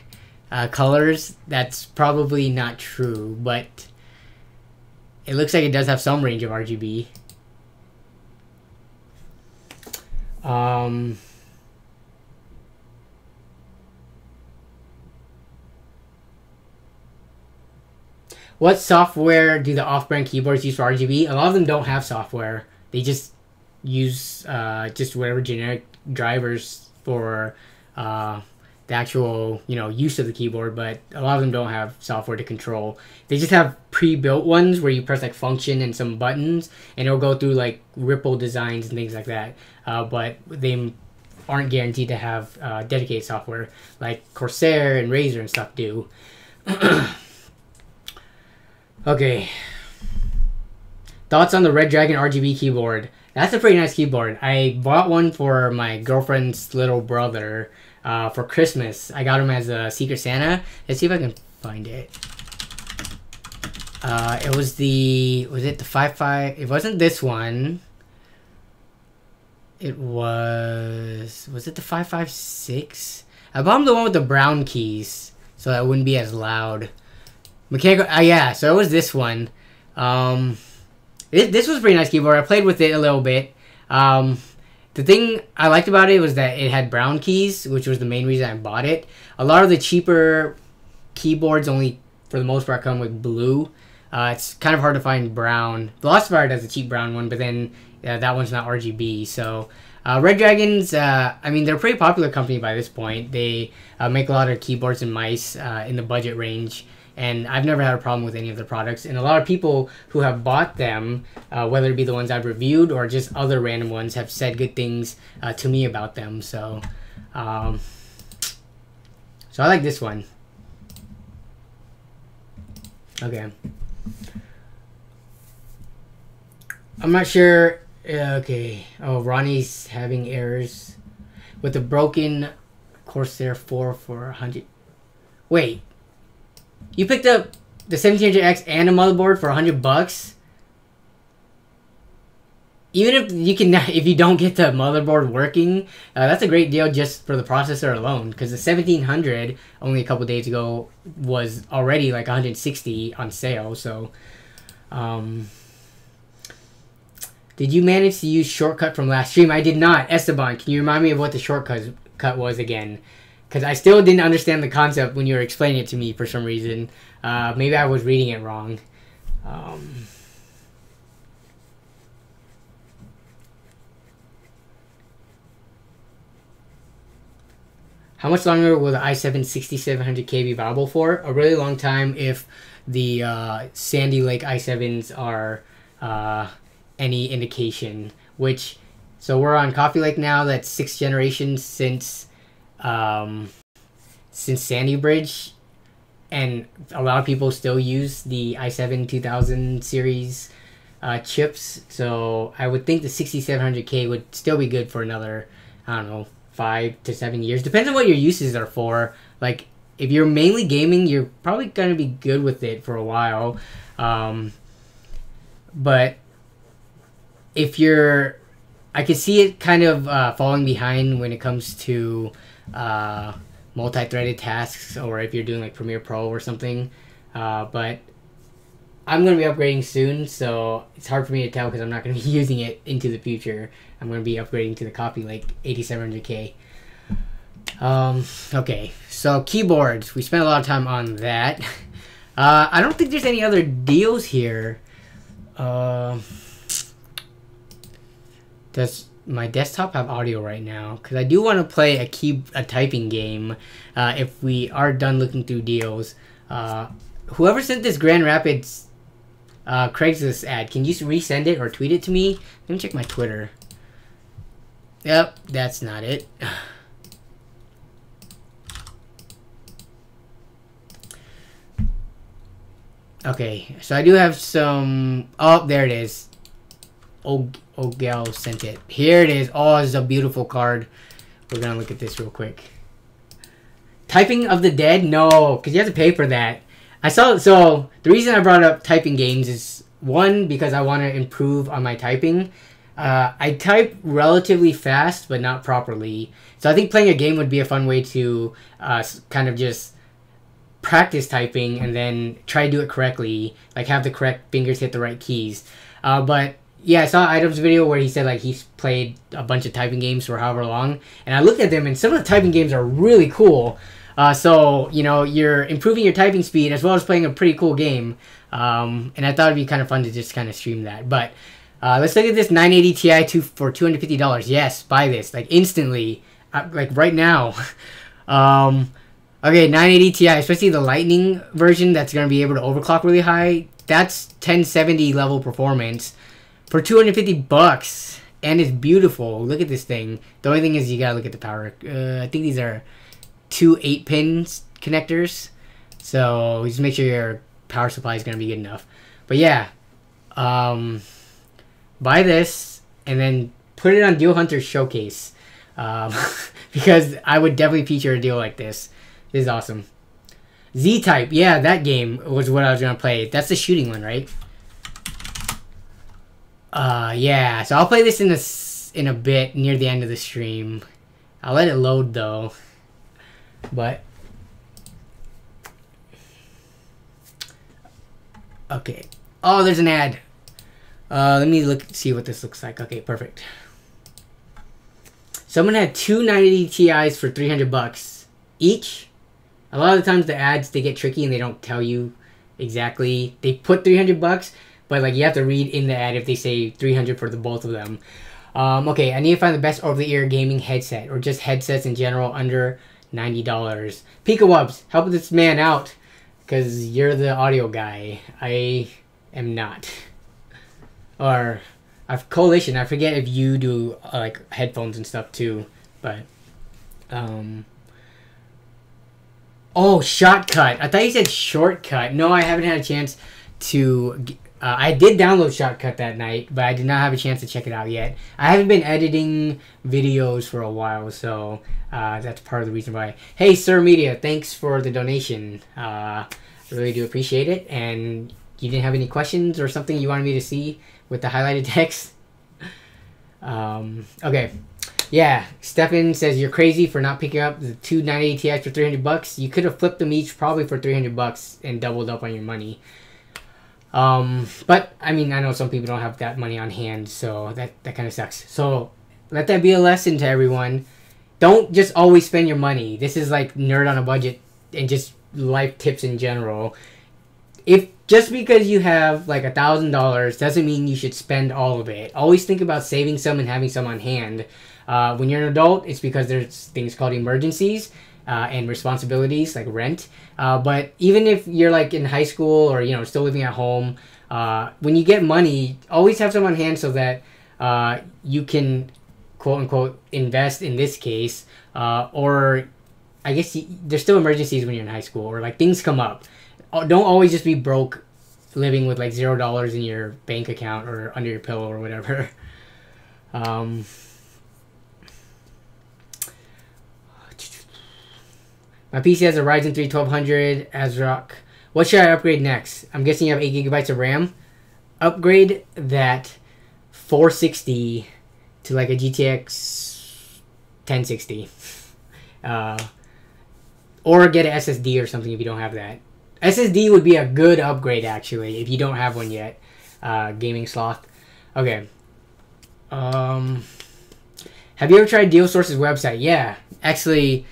colors, that's probably not true, but it looks like it does have some range of RGB. What software do the off-brand keyboards use for RGB? A lot of them don't have software. They just use just whatever generic drivers for the actual use of the keyboard, but a lot of them don't have software to control. They just have pre-built ones where you press like function and some buttons, and it'll go through like ripple designs and things like that. But they aren't guaranteed to have dedicated software like Corsair and Razer and stuff do. Okay. Thoughts on the Red Dragon RGB keyboard? That's a pretty nice keyboard. I bought one for my girlfriend's little brother for Christmas. I got him as a Secret Santa. Let's see if I can find it. It was it the 5.5? It wasn't this one. It was it the 5.56? I bought him the one with the brown keys, so that wouldn't be as loud. Mechanical, yeah, so it was this one. This was a pretty nice keyboard. I played with it a little bit. The thing I liked about it was that it had brown keys, which was the main reason I bought it. A lot of the cheaper keyboards only, for the most part, come with blue. It's kind of hard to find brown. The Lost Fire does a cheap brown one, but then that one's not RGB. So Red Dragons, I mean, they're a pretty popular company by this point. They make a lot of keyboards and mice in the budget range. And I've never had a problem with any of the products. And a lot of people who have bought them, whether it be the ones I've reviewed or just other random ones, have said good things to me about them. So, so I like this one. Okay. I'm not sure. Okay. Oh, Ronnie's having errors with the broken Corsair 4 for 100. Wait. You picked up the 1700X and a motherboard for $100? Even if you don't get the motherboard working, that's a great deal just for the processor alone. Because the 1700 only a couple days ago was already like 160 on sale. So, did you manage to use shortcut from last stream? I did not. Esteban, can you remind me of what the shortcut was again? Because I still didn't understand the concept when you were explaining it to me for some reason. Maybe I was reading it wrong. How much longer will the i7 6700K be viable for? A really long time if the Sandy Lake i7s are any indication. So we're on Coffee Lake now. That's 6th generation since Sandy Bridge, and a lot of people still use the i7 2000 series chips, so I would think the 6700K would still be good for another, I don't know, 5 to 7 years. Depends on what your uses are for. Like, if you're mainly gaming, you're probably going to be good with it for a while, but if you're, I could see it kind of falling behind when it comes to multi-threaded tasks, or if you're doing like Premiere Pro or something. But I'm going to be upgrading soon, so it's hard for me to tell because I'm not going to be using it into the future. I'm going to be upgrading to the Coffee Lake 8700K. Okay, so keyboards. We spent a lot of time on that. I don't think there's any other deals here. Does my desktop have audio right now? Because I do want to play a typing game if we are done looking through deals. Whoever sent this Grand Rapids Craigslist ad, can you resend it or tweet it to me? Let me check my Twitter. Yep, that's not it. Okay, so I do have some... Oh, there it is. Ogel sent it. Here it is. Oh, it's a beautiful card. We're gonna look at this real quick. Typing of the Dead? No, because you have to pay for that. I saw... So, the reason I brought up typing games is, one, because I want to improve on my typing. I type relatively fast, but not properly. So I think playing a game would be a fun way to kind of just practice typing and then try to do it correctly. Like, have the correct fingers hit the right keys. But Yeah, I saw Item's video where he said like he's played a bunch of typing games for however long, and I looked at them, and some of the typing games are really cool. So you know, you're improving your typing speed as well as playing a pretty cool game. And I thought it'd be kind of fun to just kind of stream that. But let's look at this 980 Ti for $250. Yes, buy this like instantly, like right now. Okay, 980 Ti, especially the Lightning version that's gonna be able to overclock really high. That's 1070 level performance for $250, and it's beautiful. Look at this thing. The only thing is you gotta look at the power. I think these are two 8-pin connectors, so just make sure your power supply is gonna be good enough. But yeah, buy this and then put it on Deal Hunter's showcase, because I would definitely feature a deal like this. This is awesome. Z-Type, yeah, that game was what I was gonna play. That's the shooting one, right? Yeah, so I'll play this in a bit near the end of the stream. I'll let it load though. But okay. Oh, there's an ad. Let me see what this looks like. Okay, perfect. Someone had two 980 Ti's for $300 each. A lot of the times the ads, they get tricky and they don't tell you exactly. They put $300, but like you have to read in the ad if they say 300 for the both of them. Okay, I need to find the best over-the-ear gaming headset, or just headsets in general under $90. Pika-Wubs, help this man out, because you're the audio guy. I am not. Or I've Coalition. I forget if you do like headphones and stuff too, but oh, Shortcut. I thought you said Shortcut. No, I haven't had a chance to. I did download Shortcut that night, but I did not have a chance to check it out yet. I haven't been editing videos for a while, so that's part of the reason why. Hey, Sir Media, thanks for the donation. I really do appreciate it. And you didn't have any questions or something you wanted me to see with the highlighted text? Okay. Yeah, Stefan says you're crazy for not picking up the two 980 Ti's for $300. You could have flipped them each probably for $300 and doubled up on your money. But I mean, I know some people don't have that money on hand, so that kind of sucks. So let that be a lesson to everyone. Don't just always spend your money. This is like Nerd on a Budget and just life tips in general. If just because you have like $1,000 doesn't mean you should spend all of it. Always think about saving some and having some on hand. When you're an adult, it's because there's things called emergencies and responsibilities like rent. But even if you're like in high school or, you know, still living at home, when you get money, always have some on hand so that you can, quote unquote, invest in this case. Or I guess there's still emergencies when you're in high school, or like things come up. Don't always just be broke living with like $0 in your bank account or under your pillow or whatever. My PC has a Ryzen 3 1200 ASRock. What should I upgrade next? I'm guessing you have 8 gigabytes of RAM. Upgrade that 460 to like a GTX 1060. Or get an SSD or something if you don't have that. SSD would be a good upgrade actually if you don't have one yet. Gaming sloth. Okay. Have you ever tried DealSource's website? Yeah, actually,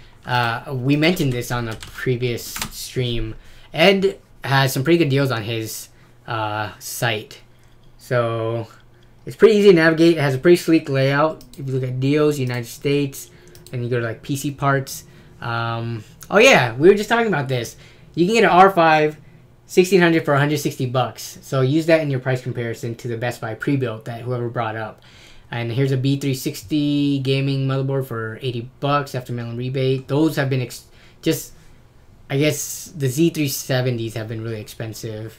we mentioned this on a previous stream. Ed has some pretty good deals on his site, so it's pretty easy to navigate. It has a pretty sleek layout. If you look at deals, United States, and you go to like PC parts. Oh yeah, we were just talking about this. You can get an R5 1600 for $160. So use that in your price comparison to the Best Buy pre-built that whoever brought up. And here's a B360 gaming motherboard for $80 after mail and rebate. Those have been just, I guess the Z370s have been really expensive.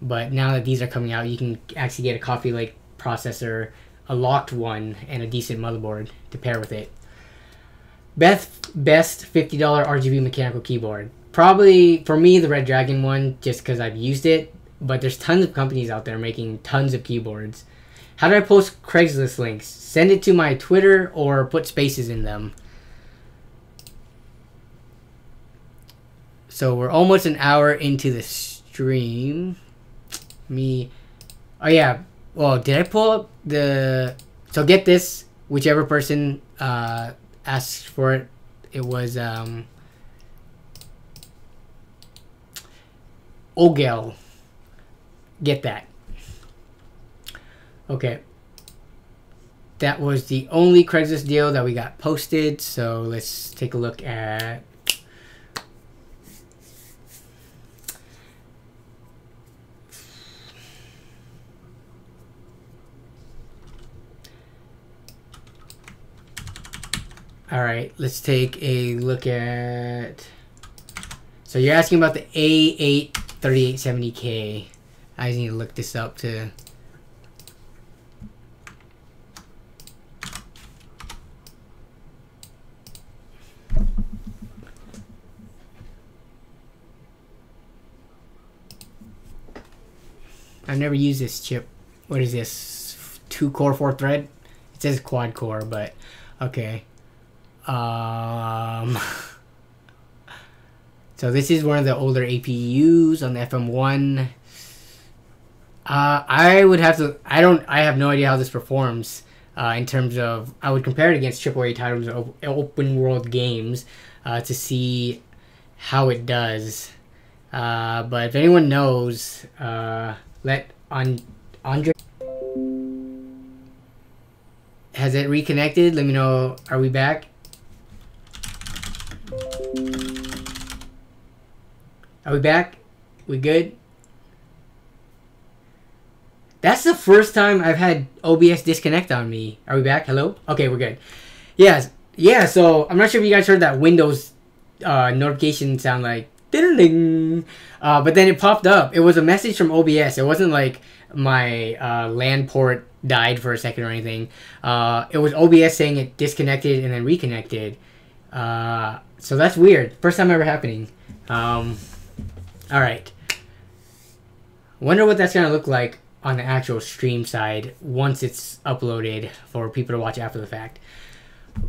But now that these are coming out, you can actually get a Coffee Lake processor, a locked one, and a decent motherboard to pair with it. Best $50 RGB mechanical keyboard. Probably, for me, the Red Dragon one, just because I've used it. But there's tons of companies out there making tons of keyboards. How do I post Craigslist links? Send it to my Twitter or put spaces in them. So we're almost an hour into the stream. Oh yeah, Well, did I pull up the? So get this. Whichever person asked for it, it was Ogel. Get that. Okay. That was the only Craigslist deal that we got posted. So let's take a look at. All right, let's take a look at. So you're asking about the A8 3870K. I just need to look this up to. I've never used this chip. What is this? 2-core, 4-thread? It says quad core, but okay. So this is one of the older APUs on the FM1. I would have to. I have no idea how this performs in terms of. I would compare it against AAA titles of open world games to see how it does. But if anyone knows, let Andre. Has it reconnected? Let me know. Are we back? Are we back? We good? That's the first time I've had OBS disconnect on me. Are we back? Hello? Okay, we're good. Yes. Yeah, so I'm not sure if you guys heard that Windows notification sound like ding, but then it popped up. It was a message from OBS. It wasn't like my LAN port died for a second or anything. It was OBS saying it disconnected and then reconnected. So that's weird. First time ever happening. All right. Wonder what that's gonna look like on the actual stream side once it's uploaded for people to watch after the fact.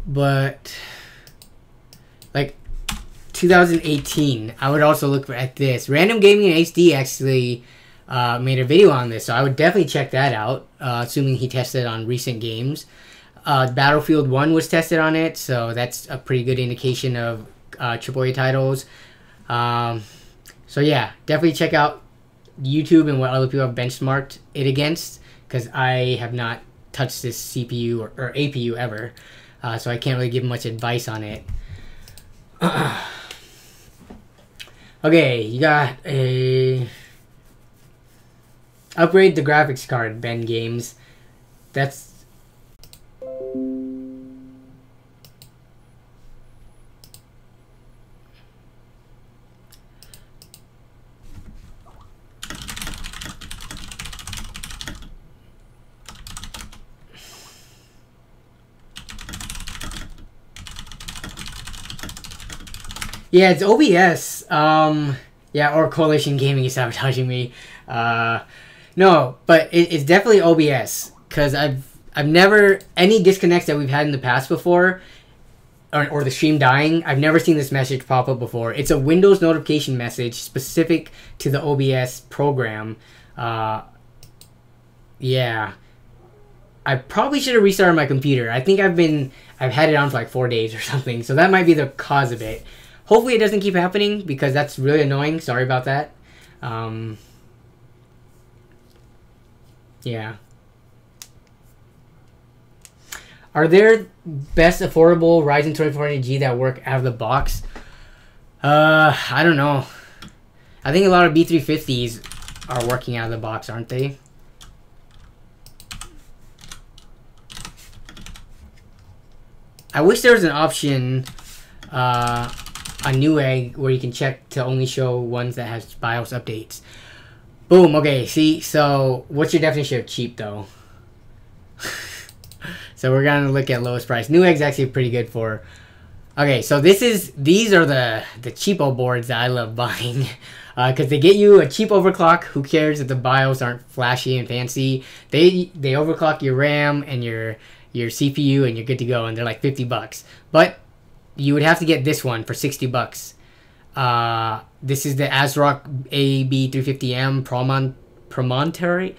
But like 2018, I would also look at this. Random Gaming and HD actually made a video on this, so I would definitely check that out, assuming he tested on recent games. Battlefield 1 was tested on it, so that's a pretty good indication of AAA titles. So yeah, definitely check out YouTube and what other people have benchmarked it against, because I have not touched this CPU or APU ever, so I can't really give much advice on it. Okay, you got a upgrade the graphics card, Ben Games. That's yeah, it's OBS. Yeah, or Coalition Gaming is sabotaging me. No, but it's definitely OBS, because I've never any disconnects that we've had in the past before, or the stream dying. I've never seen this message pop up before. It's a Windows notification message specific to the OBS program. Yeah, I probably should have restarted my computer. I think I've had it on for like 4 days or something, so that might be the cause of it. Hopefully it doesn't keep happening, because that's really annoying. Sorry about that. Yeah. Are there best affordable Ryzen 2400G that work out of the box? I don't know. I think a lot of B350s are working out of the box, aren't they? I wish there was an option on NOAB where you can check to only show ones that has BIOS updates. Boom. Okay. See. So, what's your definition of cheap, though? So we're gonna look at lowest price. NOAB's actually pretty good for. Okay. So these are the cheapo boards that I love buying, because they get you a cheap overclock. Who cares if the BIOS aren't flashy and fancy? They overclock your RAM and your CPU, and you're good to go. And they're like $50. But you would have to get this one for $60. This is the ASRock AB350M Promontory.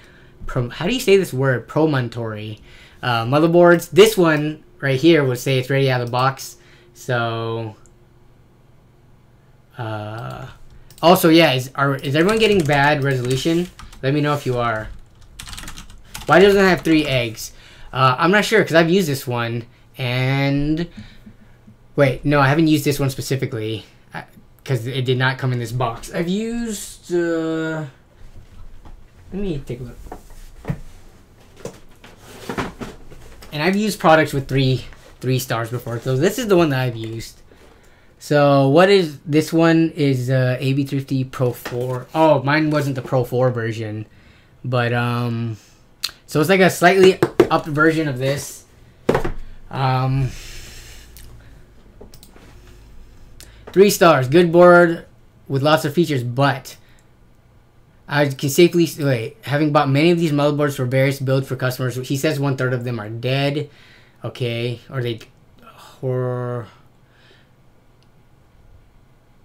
how do you say this word? Promontory motherboards. This one right here would say it's ready out of the box. So also, yeah, is everyone getting bad resolution? Let me know if you are. Why doesn't it have 3 eggs? I'm not sure because I've used this one and wait, no, I haven't used this one specifically because it did not come in this box. I've used let me take a look. And I've used products with three stars before, so this is the one that I've used. So what is this one? Is AB350 Pro 4. Oh, mine wasn't the Pro 4 version, but so it's like a slightly upped version of this. 3 stars, good board with lots of features, but I can safely wait. Having bought many of these motherboards for various builds for customers, he says 1/3 of them are dead. Okay, or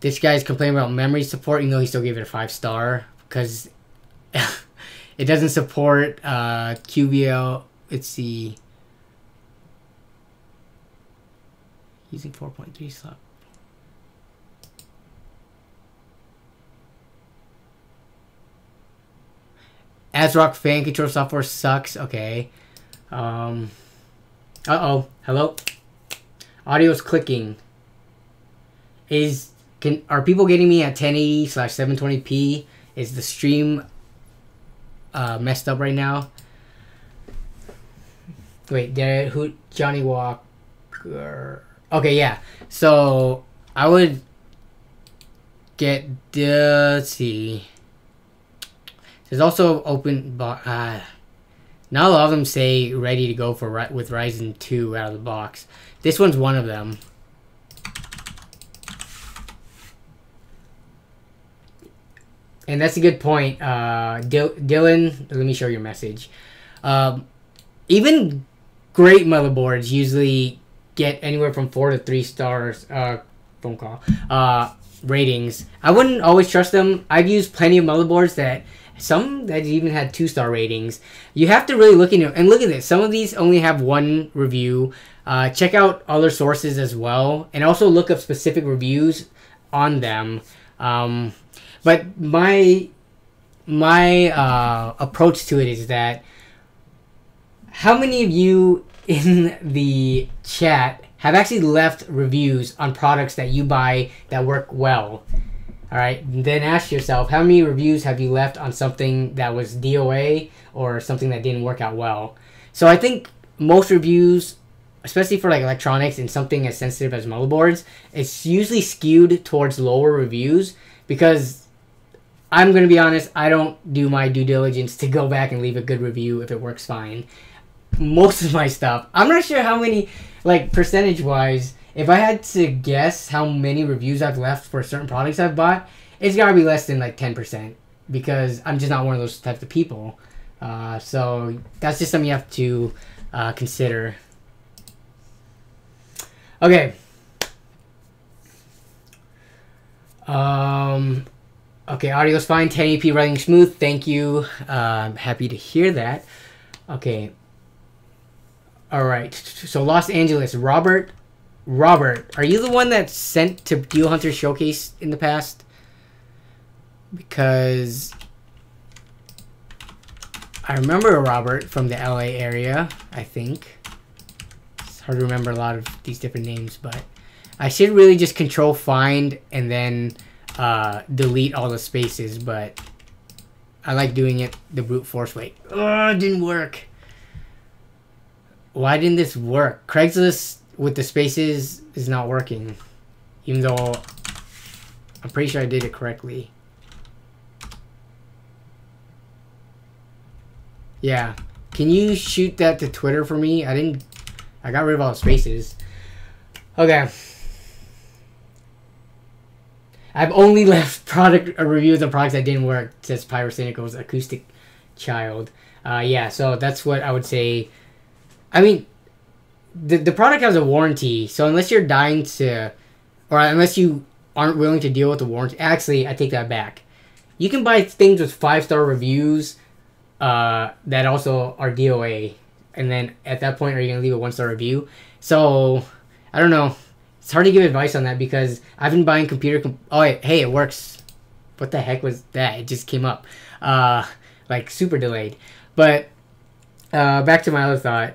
this guy's complaining about memory support, even though he still gave it a 5-star because it doesn't support QVL. Let's see, using 4.3 slot. ASRock fan control software sucks. Okay. Uh-oh. Hello? Audio's clicking. Are people getting me at 1080/720p? Is the stream messed up right now? Wait, Johnny Walker. Okay, yeah. So I would get let's see. There's also open, not a lot of them say ready to go for with Ryzen 2 out of the box. This one's one of them. And that's a good point. Dylan, let me show your message. Even great motherboards usually get anywhere from 4 to 3 stars phone call ratings. I wouldn't always trust them. I've used plenty of motherboards that even had 2-star ratings. You have to really look into it. And look at this. Some of these only have 1 review. Check out other sources as well. And also look up specific reviews on them. But my approach to it is that how many of you in the chat have actually left reviews on products that you buy that work well? All right, then ask yourself, how many reviews have you left on something that was DOA or something that didn't work out well? So I think most reviews, especially for like electronics and something as sensitive as motherboards, it's usually skewed towards lower reviews because I'm going to be honest, I don't do my due diligence to go back and leave a good review if it works fine. Most of my stuff, I'm not sure how many, like percentage-wise, if I had to guess how many reviews I've left for certain products I've bought, it's got to be less than like 10% because I'm just not one of those types of people. So that's just something you have to consider. Okay. Okay, audio's fine. 1080p running smooth. Thank you. I'm happy to hear that. Okay. All right. So Los Angeles, Robert, are you the one that's sent to Deal Hunter Showcase in the past? Because I remember Robert from the LA area, I think. It's hard to remember a lot of these different names, but I should really just control find and then delete all the spaces, but I like doing it the brute force way. Oh, it didn't work. Why didn't this work? Craigslist with the spaces is not working, even though I'm pretty sure I did it correctly. Yeah, can you shoot that to Twitter for me? I got rid of all the spaces. Okay. I've only left reviews of products that didn't work, says Pyrocynical's Acoustic Child. Yeah, so that's what I would say. I mean, the product has a warranty, so unless you're dying to, or unless you aren't willing to deal with the warranty, actually, I take that back. You can buy things with 5-star reviews that also are DOA. And then at that point, are you gonna leave a 1-star review? So I don't know. It's hard to give advice on that because I've been buying oh wait, hey, it works. What the heck was that? It just came up, like super delayed. But back to my other thought.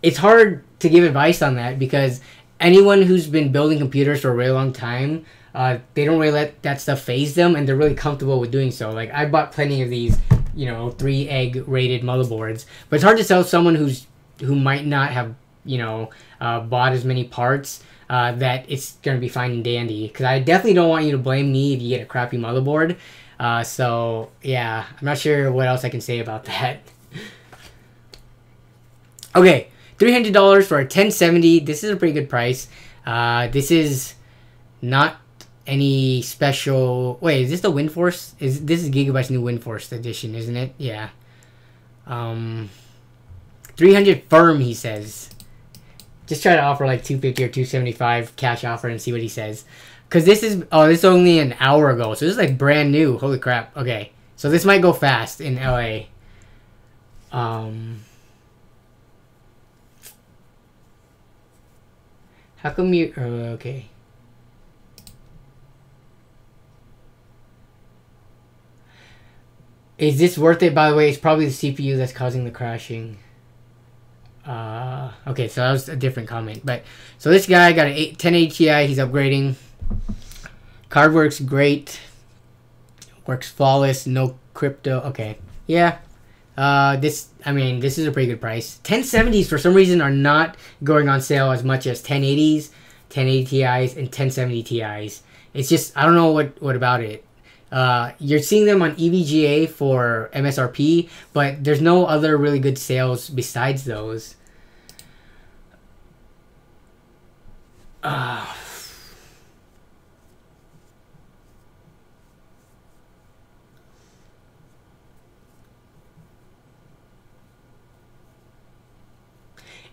It's hard to give advice on that because anyone who's been building computers for a really long time, they don't really let that stuff phase them, and they're really comfortable with doing so. Like I bought plenty of these, 3-egg rated motherboards, but it's hard to sell someone who might not have, bought as many parts that it's gonna be fine and dandy. Because I definitely don't want you to blame me if you get a crappy motherboard. So yeah, I'm not sure what else I can say about that. Okay. $300 for a 1070. This is a pretty good price. This is not any special. Wait, is this the WindForce? This is Gigabyte's new WindForce edition, isn't it? Yeah. 300 firm, he says. Just try to offer like 250 or 275 cash offer and see what he says. Cause this is this is only an hour ago, so this is like brand new. Holy crap. Okay, so this might go fast in LA. How come you... okay. Is this worth it, by the way? It's probably the CPU that's causing the crashing. Okay, so that was a different comment. But so this guy got an 1080 Ti. He's upgrading. Card works great. Works flawless. No crypto. Okay. Yeah. This is a pretty good price. 1070s for some reason are not going on sale as much as 1080s, 1080 Ti's, and 1070 Ti's. It's just, I don't know what about it. You're seeing them on EVGA for MSRP, but there's no other really good sales besides those.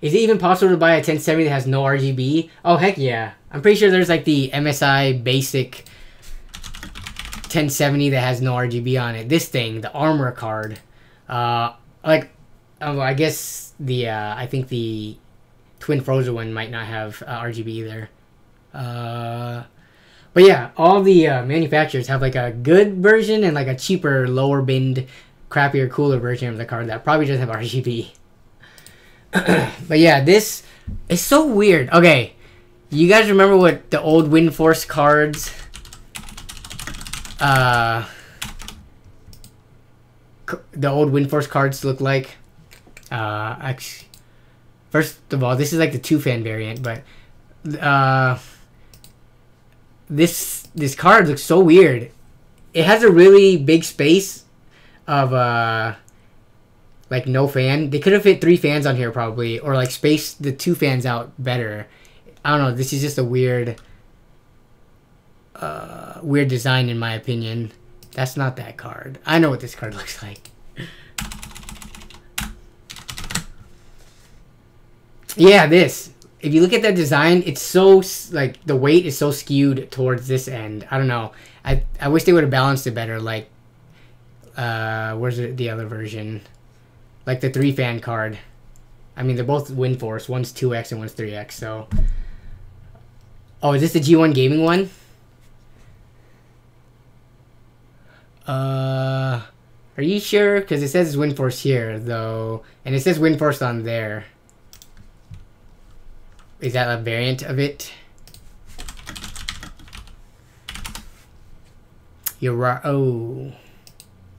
Is it even possible to buy a 1070 that has no RGB? Oh, heck yeah. I'm pretty sure there's like the MSI basic 1070 that has no RGB on it. This thing, the Armor card. I guess I think the Twin Frozen one might not have RGB either. But yeah, all the manufacturers have like a good version and like a cheaper, lower binned, crappier, cooler version of the card that probably doesn't have RGB. But yeah, this is so weird. Okay, you guys remember what the old WindForce cards look like? Actually, first of all, this is like the 2-fan variant, but this card looks so weird. It has a really big space of like no fan. They could have fit 3 fans on here probably, or like space the 2 fans out better. I don't know. This is just a weird design in my opinion. That's not that card. I know what this card looks like. Yeah, this. If you look at that design, it's so like the weight is so skewed towards this end. I don't know. I wish they would have balanced it better. Like, where's the other version? Like the 3-fan card. I mean, they're both WindForce. One's 2X and one's 3X. So, oh, is this the G1 gaming one? Are you sure? Because it says it's WindForce here, though, and it says WindForce on there. Is that a variant of it? You're right. Oh,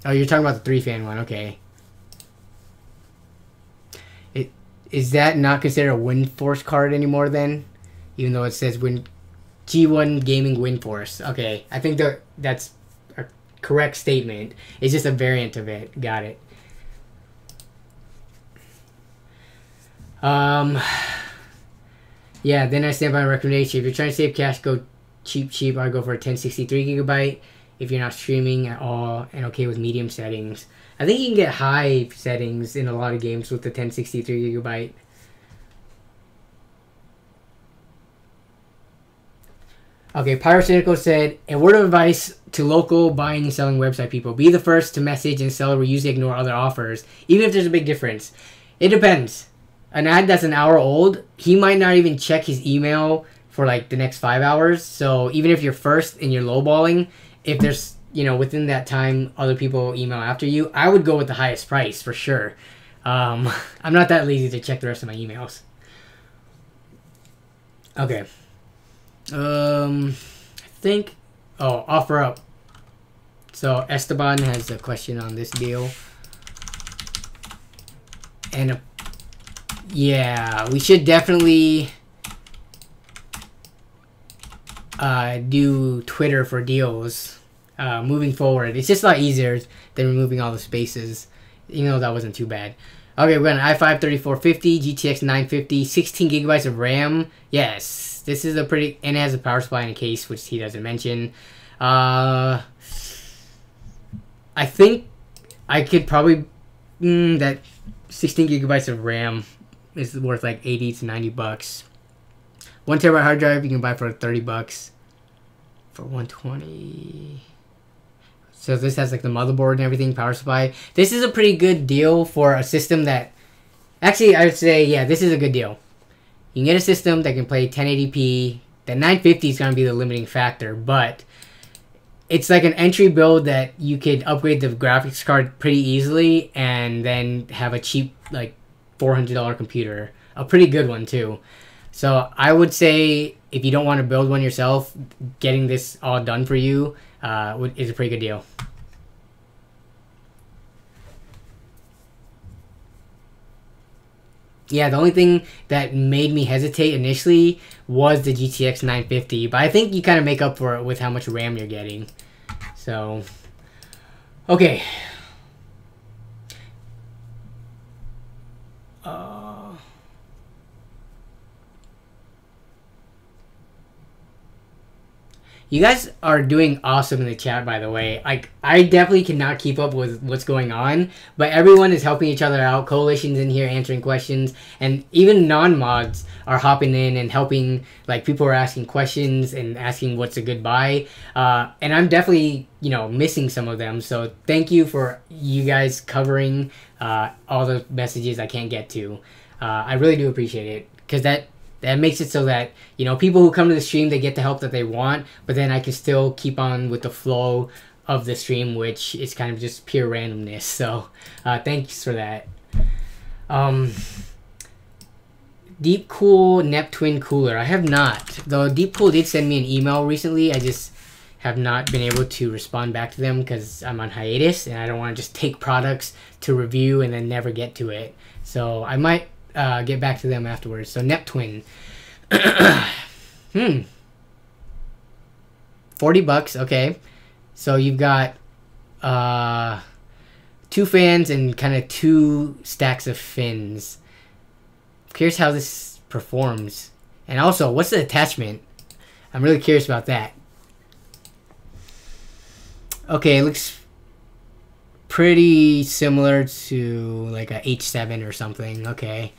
you're talking about the 3-fan one. Okay. Is that not considered a WindForce card anymore then? Even though it says G1 Gaming WindForce. Okay, I think that's a correct statement. It's just a variant of it. Got it. Yeah, then I stand by my recommendation. If you're trying to save cash, go cheap. I'd go for a 1063 gigabyte if you're not streaming at all and okay with medium settings. I think you can get high settings in a lot of games with the 1063 gigabyte. Okay, Pyrocynical said, a word of advice to local buying and selling website people. Be the first to message and seller will usually ignore other offers, even if there's a big difference. It depends. An ad that's an hour old, he might not even check his email for like the next 5 hours. So even if you're first and you're lowballing, if there's, you know, within that time other people email after you, I would go with the highest price for sure. I'm not that lazy to check the rest of my emails. Okay. I think... Oh, offer up. So, Esteban has a question on this deal. And, yeah, we should definitely do Twitter for deals moving forward. It's just a lot easier than removing all the spaces. You know, that wasn't too bad. Okay, we're going to i5-3450, GTX 950, 16 gigabytes of RAM. Yes, this is a pretty... And it has a power supply in a case, which he doesn't mention. I think I could probably... that 16 gigabytes of RAM is worth like 80 to 90 bucks. 1 terabyte hard drive you can buy for 30 bucks. For 120... So this has like the motherboard and everything, power supply. This is a pretty good deal for a system that... Actually, I would say, yeah, this is a good deal. You can get a system that can play 1080p. The 950 is going to be the limiting factor, but it's like an entry build that you could upgrade the graphics card pretty easily and then have a cheap, like, $400 computer. A pretty good one, too. So I would say if you don't want to build one yourself, getting this all done for you is a pretty good deal. Yeah, the only thing that made me hesitate initially was the GTX 950, but I think you kind of make up for it with how much RAM you're getting. So, okay. You guys are doing awesome in the chat, by the way. Like, I definitely cannot keep up with what's going on, but everyone is helping each other out. Coalition's in here answering questions, and even non-mods are hopping in and helping. Like, people are asking questions and asking what's a good buy. And I'm definitely, you know, missing some of them. So thank you for you guys covering all the messages I can't get to. I really do appreciate it, because that makes it so that, you know, people who come to the stream, they get the help that they want, but then I can still keep on with the flow of the stream, which is kind of just pure randomness. So, thanks for that. Deep Cool Nep Twin Cooler. I have not. Though Deep Cool did send me an email recently. I just have not been able to respond back to them because I'm on hiatus, and I don't want to just take products to review and then never get to it. So, I might... get back to them afterwards. So Neptwin. 40 bucks, okay. So you've got 2 fans and kind of 2 stacks of fins. Curious how this performs. And also, what's the attachment? I'm really curious about that. Okay, it looks pretty similar to like a H7 or something. Okay.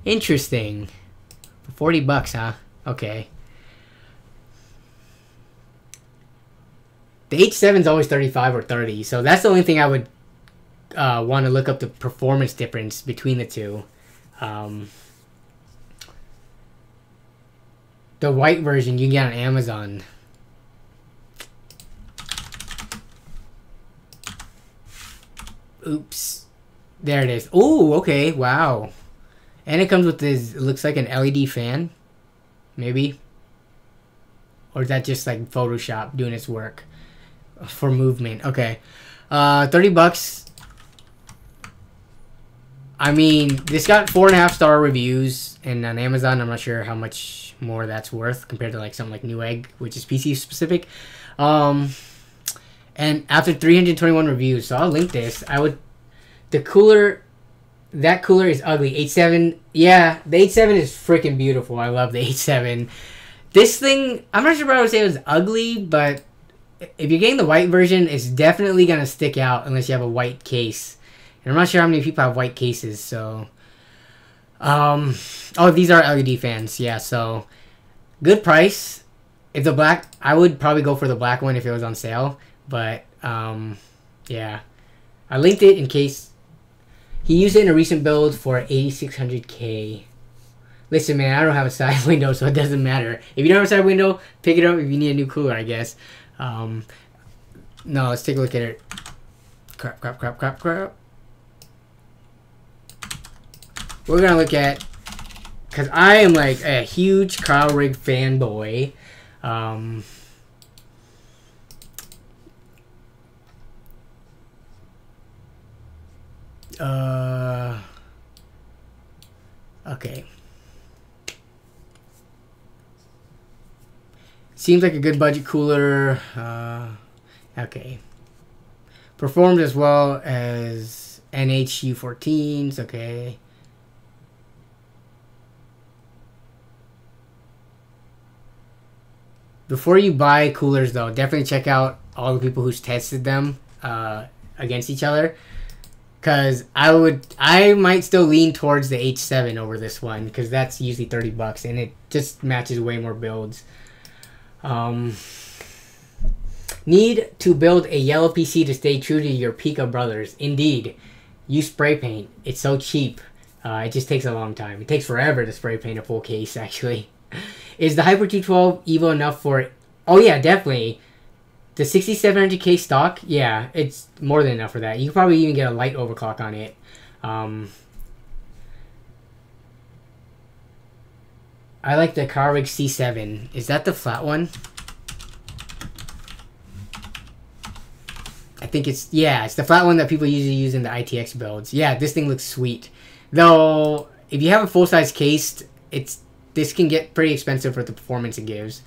Interesting. For 40 bucks, huh? Okay. The H7 is always 35 or 30, so that's the only thing I would want to look up the performance difference between the two. The white version you can get on Amazon. Oops. There it is. Oh, okay. Wow. And it comes with this, it looks like an LED fan. Maybe. Or is that just like Photoshop doing its work for movement? Okay. 30 bucks. I mean, this got 4.5-star reviews, and on Amazon, I'm not sure how much more that's worth compared to like something like Newegg, which is PC specific. And after 321 reviews, so I'll link this. The cooler, that cooler is ugly. H7, yeah, the H7 is freaking beautiful. I love the H7. This thing, I'm not sure if I would say it was ugly, but if you're getting the white version, it's definitely going to stick out unless you have a white case. And I'm not sure how many people have white cases, so... Oh, these are LED fans. Yeah, so good price. If the black, I would probably go for the black one if it was on sale. But yeah, I linked it in case he used it in a recent build for 8600K. Listen, man, I don't have a side window, so it doesn't matter. If you don't have a side window, pick it up if you need a new cooler, I guess. No, let's take a look at it. Crap. We're gonna look at, because I am like a huge Kyle Rig fanboy. Okay. Seems like a good budget cooler. Okay. Performed as well as NHU14s. Okay. Before you buy coolers, though, definitely check out all the people who's tested them against each other. Because I might still lean towards the H7 over this one, because that's usually $30 and it just matches way more builds. Need to build a yellow PC to stay true to your Pika brothers. Indeed. Use spray paint. It's so cheap. It just takes a long time. It takes forever to spray paint a full case, actually. Is the Hyper 212 Evo enough for it? Oh yeah, definitely. The 6700K stock, yeah, it's more than enough for that. You can probably even get a light overclock on it. I like the Keurig C7. Is that the flat one? I think it's, yeah, it's the flat one that people usually use in the ITX builds. Yeah, this thing looks sweet. Though, if you have a full-size case, this can get pretty expensive for the performance it gives.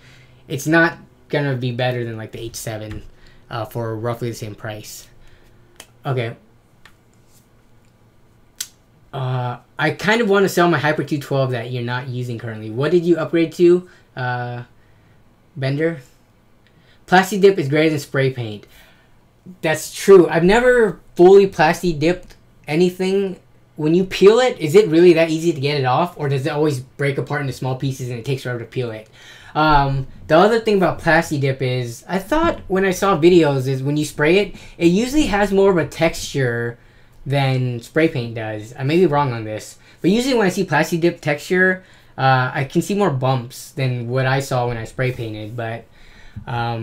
It's not gonna be better than like the H7 for roughly the same price. Okay. I kind of want to sell my Hyper 212 that you're not using currently. What did you upgrade to, Bender? Plasti dip is greater than spray paint. That's true. I've never fully plasti dipped anything. When you peel it, is it really that easy to get it off? Or does it always break apart into small pieces and it takes forever to peel it? The other thing about plasti dip is, I thought when I saw videos is when you spray it, it usually has more of a texture than spray paint does. I may be wrong on this. But usually when I see plasti dip texture, I can see more bumps than what I saw when I spray painted. But how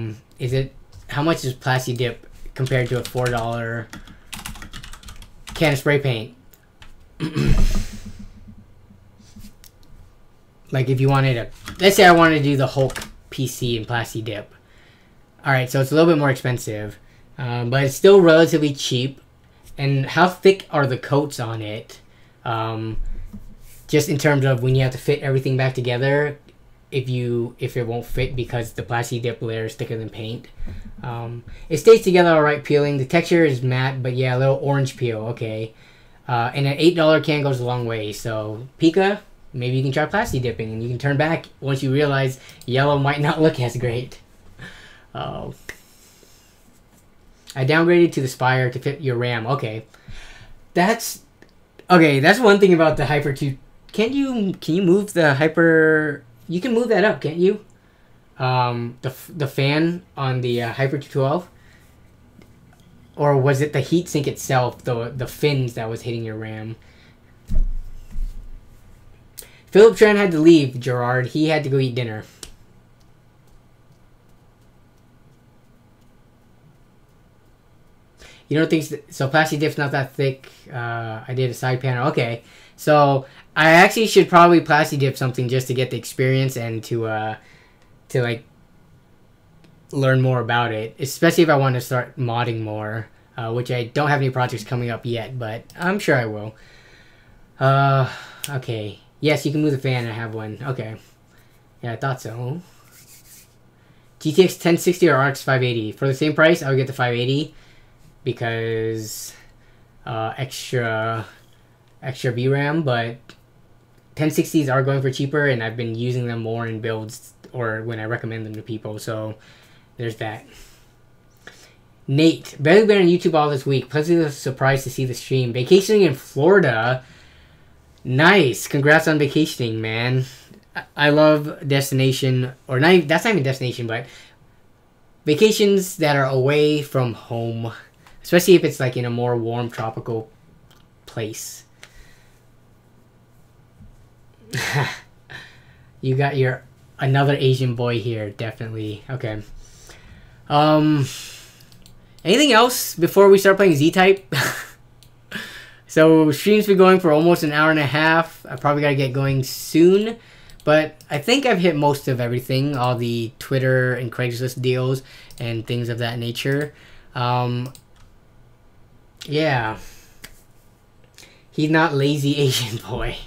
much is plasti dip compared to a $4 can of spray paint? Like if you wanted let's say I wanted to do the Hulk PC in plasti dip. Alright, so it's a little bit more expensive, but it's still relatively cheap. And how thick are the coats on it? Just in terms of when you have to fit everything back together, if it won't fit because the plasti dip layer is thicker than paint. It stays together alright peeling. The texture is matte, but yeah, a little orange peel. Okay. And an $8 can goes a long way. So Pika, maybe you can try plasti dipping and you can turn back once you realize yellow might not look as great. Oh. I downgraded to the Spire to fit your RAM. Okay. That's one thing about the Hyper 2. Can you move the Hyper? You can move that up, can't you? The fan on the Hyper 212? Or was it the heatsink itself, the fins that was hitting your RAM? Philip Tran had to leave, Gerard. He had to go eat dinner. You don't think so? Plasti dip's not that thick. I did a side panel. Okay, so I actually should probably plasti dip something just to get the experience and to like learn more about it. Especially if I want to start modding more, which I don't have any projects coming up yet, but I'm sure I will. Okay. Yes, you can move the fan. I have one. Okay. Yeah, I thought so. GTX 1060 or RX 580 for the same price. I would get the 580. Because extra VRAM, but 1060s are going for cheaper, and I've been using them more in builds or when I recommend them to people, so there's that. Nate, barely been on YouTube all this week. Pleasantly surprised to see the stream. Vacationing in Florida. Nice. Congrats on vacationing, man. I love destination, or not. That's not even destination, but vacations that are away from home, especially if it's like in a more warm tropical place. You got your another Asian boy here, definitely. Okay. Anything else before we start playing Z-Type? So stream's been going for almost an hour and a half. I probably gotta get going soon, but I think I've hit most of everything, all the Twitter and Craigslist deals and things of that nature. Yeah. He's not lazy Asian boy.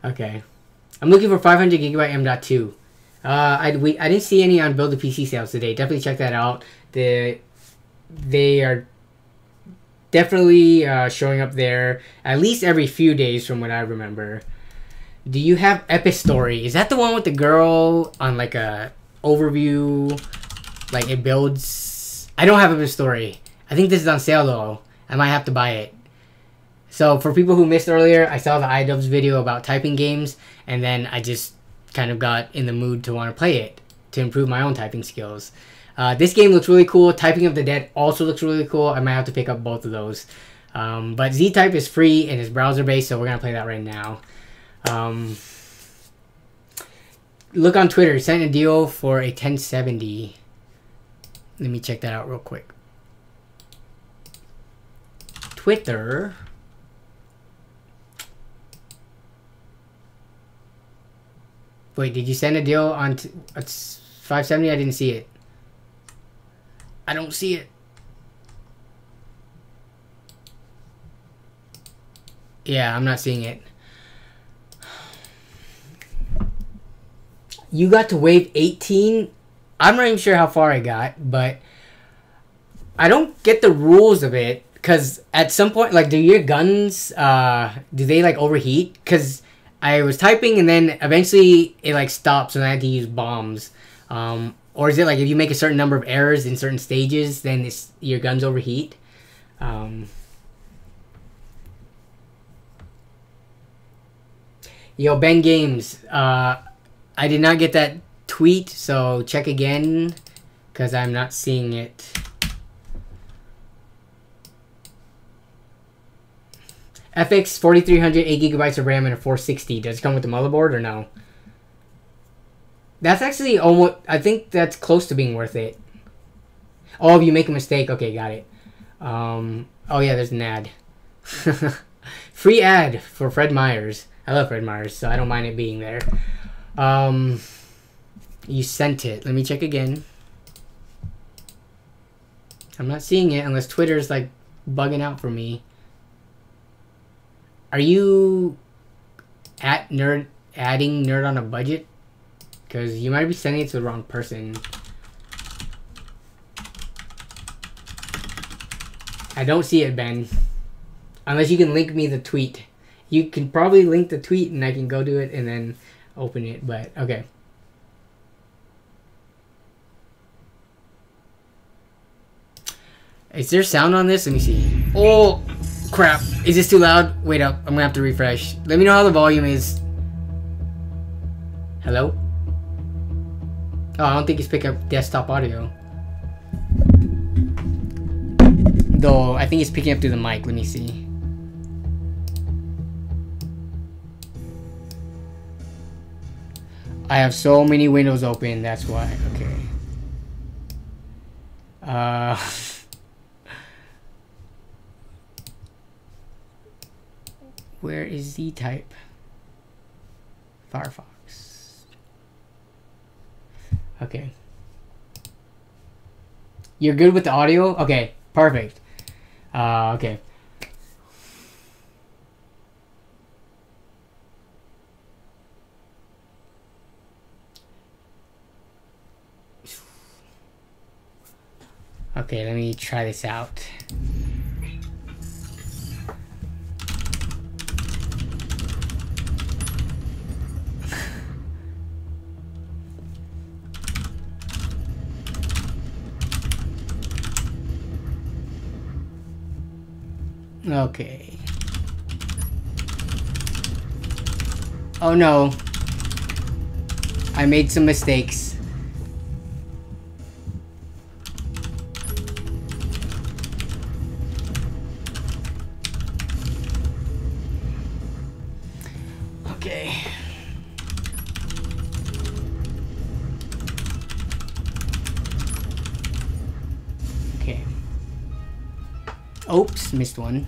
Okay. I'm looking for 500 gigabyte M.2. I didn't see any on Build a PC sales today. Definitely check that out. They are definitely showing up there at least every few days from what I remember. Do you have Epistory? Is that the one with the girl on like a overview? Like it builds... I don't have Epistory. I think this is on sale though. I might have to buy it. So for people who missed earlier, I saw the iDubbbz video about typing games, and then I just kind of got in the mood to want to play it to improve my own typing skills. This game looks really cool. Typing of the Dead also looks really cool. I might have to pick up both of those. But Z-Type is free and is browser-based, so we're going to play that right now. Look on Twitter. Sent a deal for a 1070. Let me check that out real quick. Twitter. Wait, did you send a deal on 570? I didn't see it. I don't see it. Yeah, I'm not seeing it. You got to wave 18? I'm not even sure how far I got, but I don't get the rules of it, because at some point, like, do your guns, do they, like, overheat? Because I was typing and then eventually it, like, stops and I had to use bombs. Or is it like if you make a certain number of errors in certain stages, then your guns overheat? Yo, Ben Games. I did not get that tweet, so check again, because I'm not seeing it. FX 4300, 8 gigabytes of RAM, and a 460. Does it come with the motherboard or no? That's actually almost... I think that's close to being worth it. Oh, if you make a mistake. Okay, got it. Oh, yeah, there's an ad. Free ad for Fred Myers. I love Fred Myers, so I don't mind it being there. You sent it. Let me check again. I'm not seeing it unless Twitter's, like, bugging out for me. Are you adding Nerd on a Budget? Because you might be sending it to the wrong person. I don't see it, Ben. Unless you can link me the tweet. You can probably link the tweet and I can go to it and then open it, but okay. Is there sound on this? Let me see. Oh, crap. Is this too loud? Wait up. I'm going to have to refresh. Let me know how the volume is. Hello? Oh, I don't think it's picking up desktop audio. Though, I think it's picking up through the mic. Let me see. I have so many windows open, that's why. Okay. Where is Z-Type? Firefox. Okay. You're good with the audio? Okay, perfect. Okay. Okay, let me try this out. Okay. Oh no. I made some mistakes. Okay. Okay. Oops, missed one.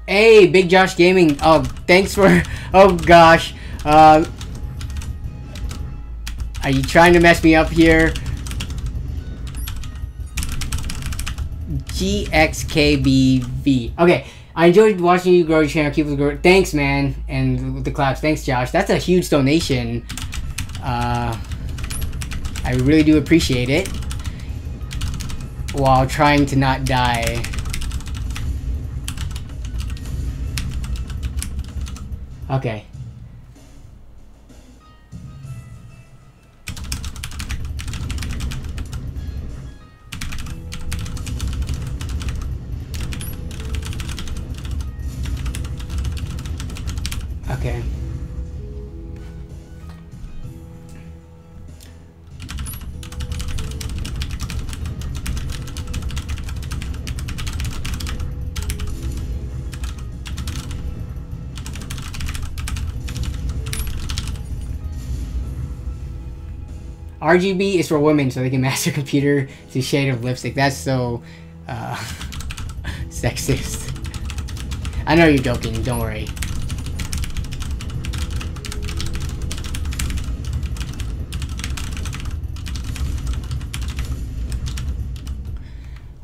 Hey, Big Josh Gaming. Oh, thanks for... Oh, gosh. Are you trying to mess me up here? GXKBV. Okay. I enjoyed watching you grow your channel. Keep it growing. Thanks, man. And with the claps. Thanks, Josh. That's a huge donation. I really do appreciate it. While trying to not die. Okay. Okay. RGB is for women, so they can match their computer to shade of lipstick. That's so sexist. I know you're joking. Don't worry.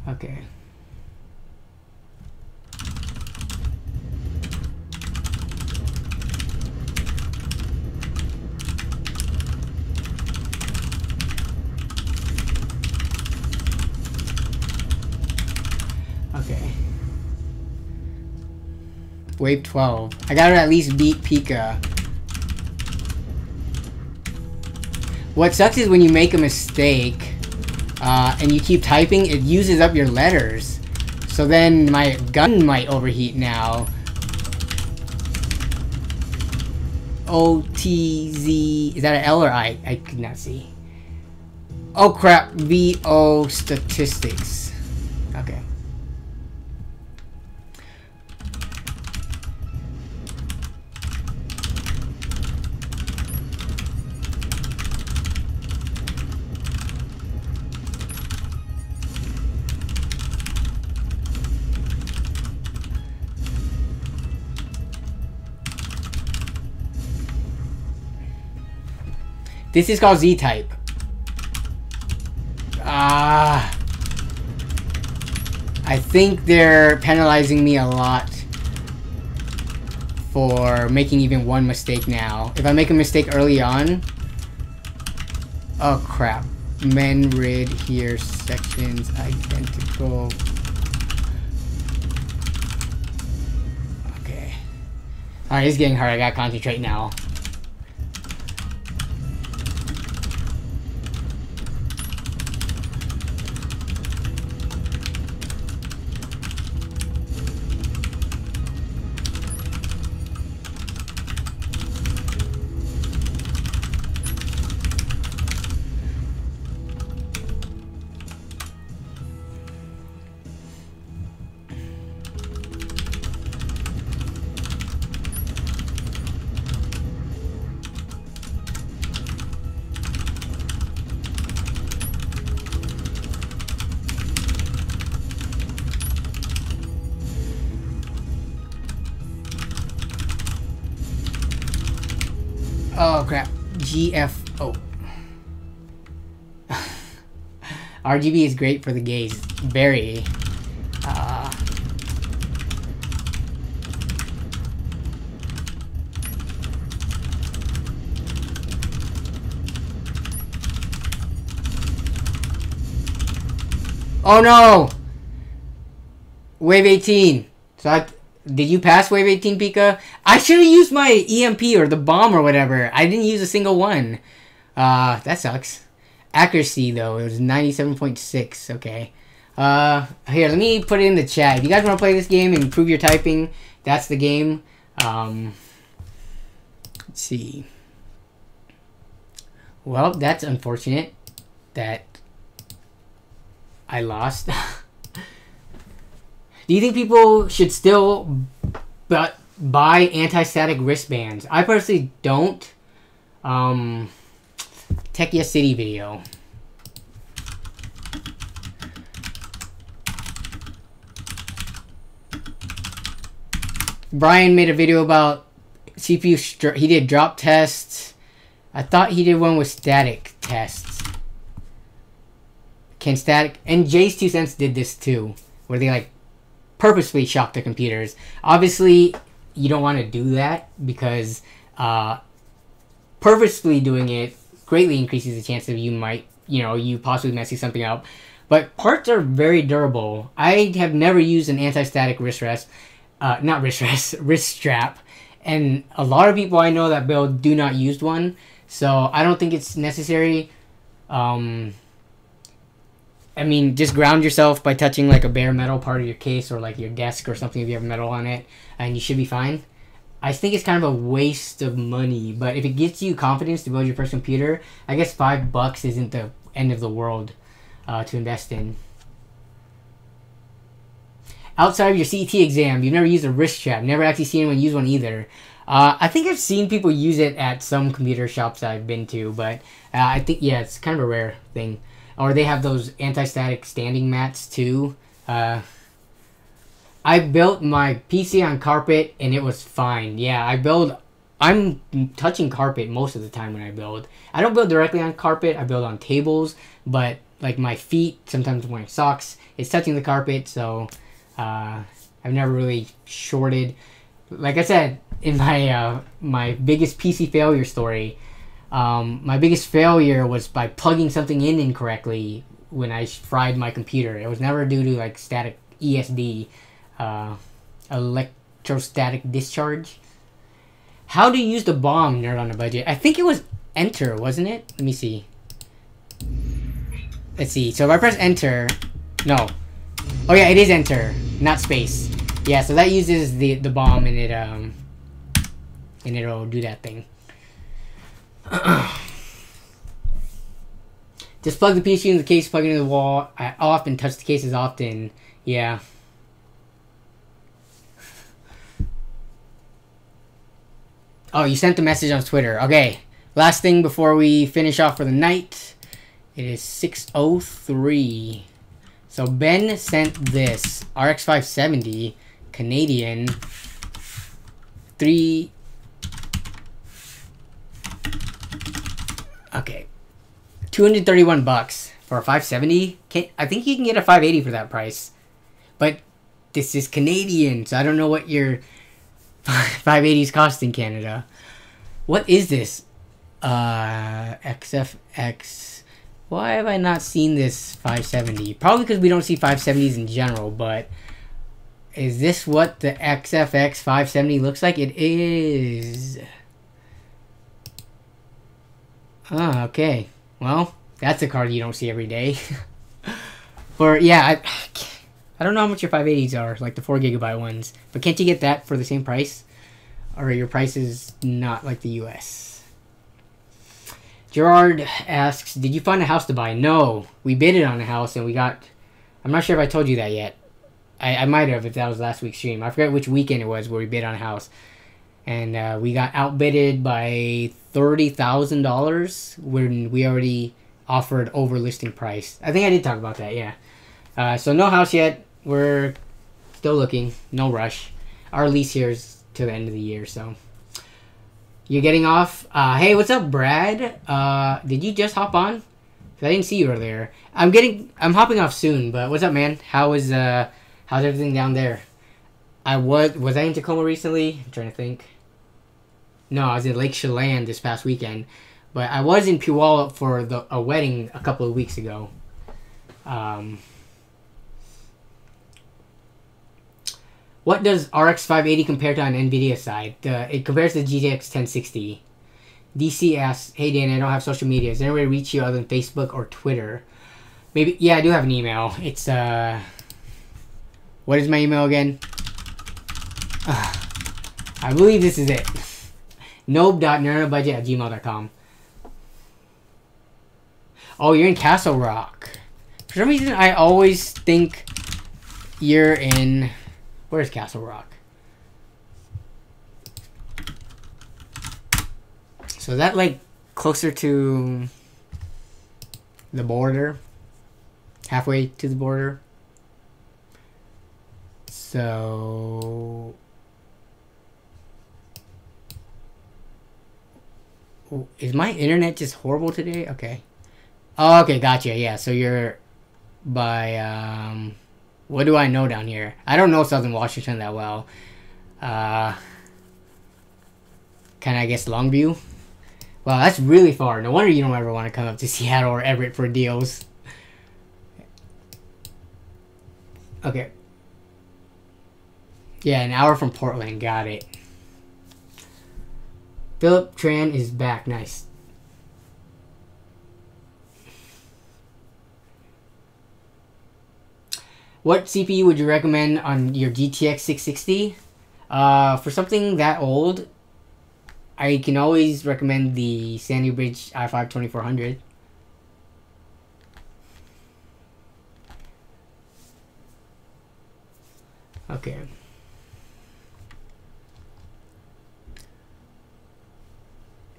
Okay. Okay. Wave 12. I gotta at least beat Pika. What sucks is when you make a mistake and you keep typing, it uses up your letters. So then my gun might overheat now. OTZ. Is that an L or I? I could not see. Oh crap. VO statistics. Okay. This is called Z-type. I think they're penalizing me a lot for making even one mistake now. If I make a mistake early on... Oh crap. Men read here sections identical. Okay. Alright, it's getting hard. I gotta concentrate now. Oh crap. GFO. RGB is great for the gays. Very. Oh no! Wave 18. So did you pass Wave 18, Pika? I should have used my EMP or the bomb or whatever. I didn't use a single one. That sucks. Accuracy, though, it was 97.6. Okay. Here, let me put it in the chat. If you guys want to play this game and improve your typing, that's the game. Let's see. Well, that's unfortunate that I lost. Do you think people should still buy anti-static wristbands? I personally don't. Tech Yes City video. Brian made a video about CPU. He did drop tests. I thought he did one with static tests. Can static... And Jay's 2 cents did this too. Where they like purposefully shock the computers. Obviously, you don't want to do that. Because purposefully doing it greatly increases the chance of you possibly messing something up. But parts are very durable. I have never used an anti-static wrist strap. And a lot of people I know that build do not use one. So I don't think it's necessary. I mean, just ground yourself by touching like a bare metal part of your case or like your desk or something if you have metal on it. And you should be fine. I think it's kind of a waste of money. But if it gives you confidence to build your first computer, I guess $5 isn't the end of the world to invest in. Outside of your CET exam, you've never used a wrist strap. Never actually seen anyone use one either. I think I've seen people use it at some computer shops I've been to, but I think, yeah, it's kind of a rare thing. Or they have those anti-static standing mats too. I built my PC on carpet and it was fine. Yeah, I'm touching carpet most of the time when I build. I don't build directly on carpet. I build on tables, but like my feet, sometimes I'm wearing socks, it's touching the carpet, so... I've never really shorted. Like I said in my my biggest PC failure story, my biggest failure was by plugging something in incorrectly when I fried my computer. It was never due to like static ESD, electrostatic discharge. How do you use the bomb, Nerd on a Budget? I think it was enter, wasn't it? Let me see. Let's see. So if I press enter, no. Oh yeah, it is enter, not space. Yeah, so that uses the bomb and it'll do that thing. Just plug the PC in the case, plug it into the wall. I often touch the cases often. Yeah. Oh, you sent the message on Twitter. Okay. Last thing before we finish off for the night. It is 6:03. So Ben sent this RX 570 Canadian 3. Okay, $231 for a 570. I think you can get a 580 for that price, but this is Canadian, so I don't know what your 580s cost in Canada. What is this? XFX. Why have I not seen this 570? Probably because we don't see 570s in general, but is this what the XFX 570 looks like? It is. Oh, okay. Well, that's a card you don't see every day. Yeah, I don't know how much your 580s are, like the 4GB ones, but can't you get that for the same price? Or your price is not like the US? Gerard asks, did you find a house to buy? No. We bidded on a house and we got... I'm not sure if I told you that yet. I might have if that was last week's stream. I forget which weekend it was where we bid on a house. And we got outbidded by $30,000 when we already offered over listing price. I think I did talk about that, yeah. So no house yet. We're still looking. No rush. Our lease here is to the end of the year, so... You're getting off. Hey, what's up, Brad? Did you just hop on? I didn't see you earlier. I'm hopping off soon, but what's up, man? How's everything down there? Was I in Tacoma recently? I'm trying to think. No, I was in Lake Chelan this past weekend, but I was in Puyallup for a wedding a couple of weeks ago. What does RX 580 compare to on NVIDIA side? It compares to GTX 1060. DC asks, hey Dan, I don't have social media. Is there any way to reach you other than Facebook or Twitter? Maybe, yeah, I do have an email. It's, what is my email again? I believe this is it. noab.nerdbudget@gmail.com. Oh, you're in Castle Rock. For some reason, I always think you're in... Where's Castle Rock? So is that, like, closer to the border? Halfway to the border? So... Is my internet just horrible today? Okay. Oh, okay, gotcha. Yeah, so you're by, what do I know down here? I don't know Southern Washington that well. Kind of, I guess, Longview? Wow, that's really far. No wonder you don't ever want to come up to Seattle or Everett for deals. Okay. Yeah, an hour from Portland. Got it. Philip Tran is back. Nice. What CPU would you recommend on your GTX 660? For something that old, I can always recommend the Sandy Bridge i5 2400. Okay.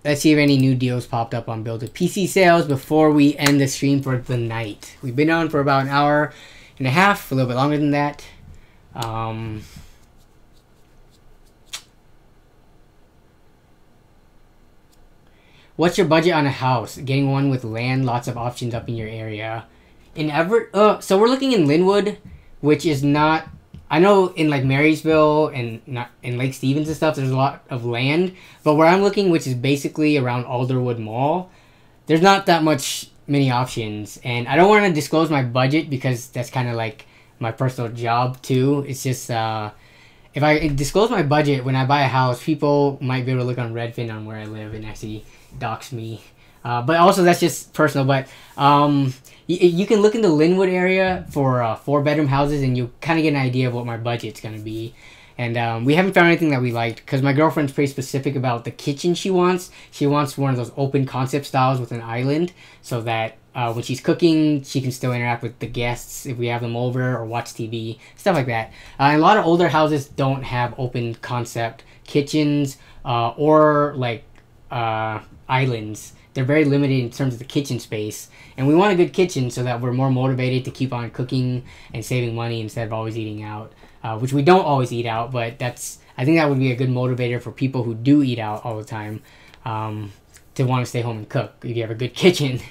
Let's see if any new deals popped up on Build a PC sales before we end the stream for the night. We've been on for about an hour and a half, a little bit longer than that. What's your budget on a house? Getting one with land, lots of options up in your area. In Everett, so we're looking in Linwood, which is not... I know in like Marysville and not in Lake Stevens and stuff, there's a lot of land. But where I'm looking, which is basically around Alderwood Mall, there's not that many options. And I don't want to disclose my budget because that's kind of like my personal job too. It's just if I disclose my budget when I buy a house, people might be able to look on Redfin on where I live and actually dox me. But also that's just personal. But you can look in the Linwood area for 4-bedroom houses, and you kind of get an idea of what my budget's going to be. And we haven't found anything that we liked because my girlfriend's pretty specific about the kitchen she wants. She wants one of those open concept styles with an island so that when she's cooking, she can still interact with the guests if we have them over or watch TV, stuff like that. And a lot of older houses don't have open concept kitchens or like islands. They're very limited in terms of the kitchen space. And we want a good kitchen so that we're more motivated to keep on cooking and saving money instead of always eating out. Which we don't always eat out, but I think that would be a good motivator for people who do eat out all the time to want to stay home and cook if you have a good kitchen.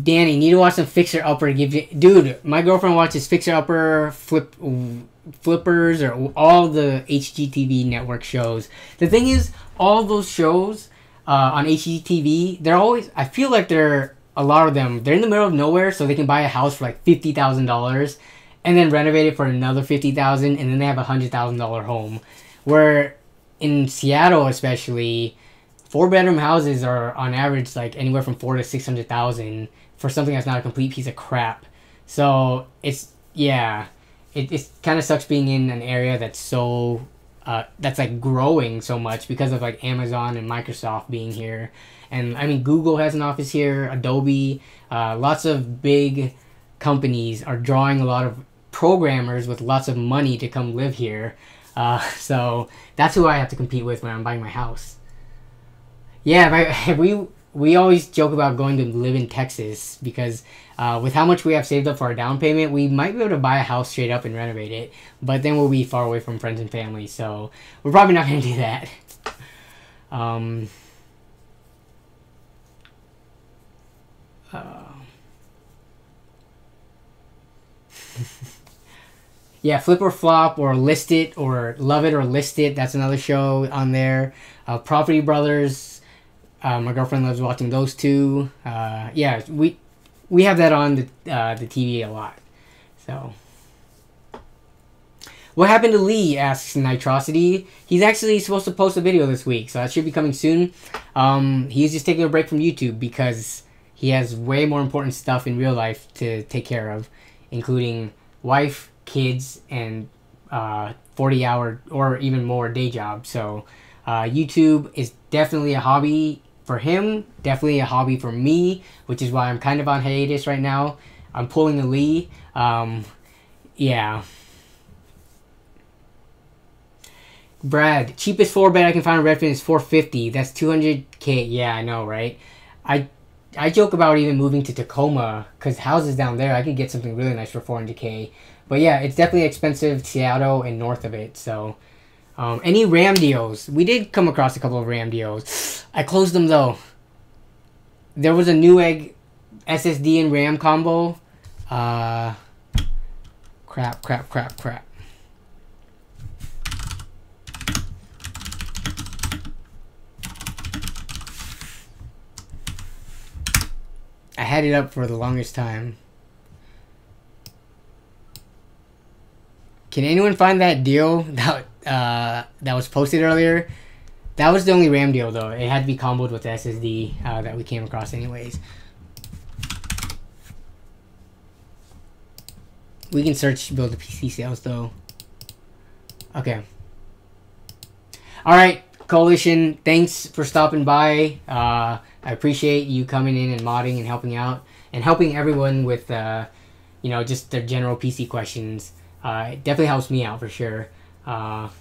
Danny, need to watch some Fixer Upper to give you... Dude, my girlfriend watches Fixer Upper, Flippers, or all the HGTV network shows. The thing is, all those shows on HGTV, they're always... I feel like a lot of them, they're in the middle of nowhere, so they can buy a house for like $50,000 and then renovate it for another $50,000, and then they have a $100,000 home. Where in Seattle especially... 4-bedroom houses are on average like anywhere from $400,000 to $600,000 for something that's not a complete piece of crap. So it's it kind of sucks being in an area that's so that's like growing so much because of like Amazon and Microsoft being here, and I mean Google has an office here, Adobe, lots of big companies are drawing a lot of programmers with lots of money to come live here. So that's who I have to compete with when I'm buying my house. Yeah, we always joke about going to live in Texas because with how much we have saved up for our down payment, we might be able to buy a house straight up and renovate it. But then we'll be far away from friends and family, so we're probably not going to do that. Yeah, Flip or Flop or List It or Love It or List It. That's another show on there. Property Brothers. My girlfriend loves watching those two. Yeah, we have that on the TV a lot. So, what happened to Lee? Asks Nitrosity. He's actually supposed to post a video this week, so that should be coming soon. He's just taking a break from YouTube because he has way more important stuff in real life to take care of, including wife, kids, and 40-hour or even more day job. So YouTube is definitely a hobby for him, definitely a hobby for me, which is why I'm kind of on hiatus right now. I'm pulling the Lee. Yeah. Brad, cheapest 4-bed I can find in Redfin is $450. That's $200K. Yeah, I know, right? I joke about even moving to Tacoma because houses down there, I could get something really nice for $400K. But yeah, it's definitely expensive, Seattle and north of it. So, any RAM deals? We did come across a couple of RAM deals. I closed them though. There was a Newegg SSD and RAM combo. Crap. I had it up for the longest time. Can anyone find that deal that was posted earlier? That was the only RAM deal though. It had to be comboed with the SSD that we came across anyways. We can search build a PC sales though. Okay. Alright, Coalition, thanks for stopping by. I appreciate you coming in and modding and helping out. And helping everyone with, you know, just their general PC questions. It definitely helps me out for sure. And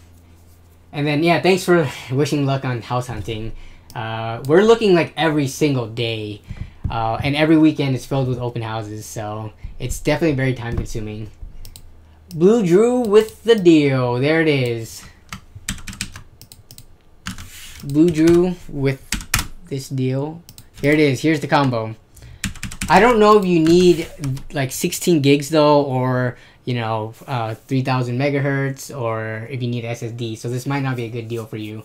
then, yeah, thanks for wishing luck on house hunting. We're looking like every single day. And every weekend is filled with open houses. So it's definitely very time consuming. Blue Drew with the deal. There it is. Blue Drew with this deal. There it is. Here's the combo. I don't know if you need like 16 gigs though, or you know, 3000 megahertz, or if you need SSD. So this might not be a good deal for you.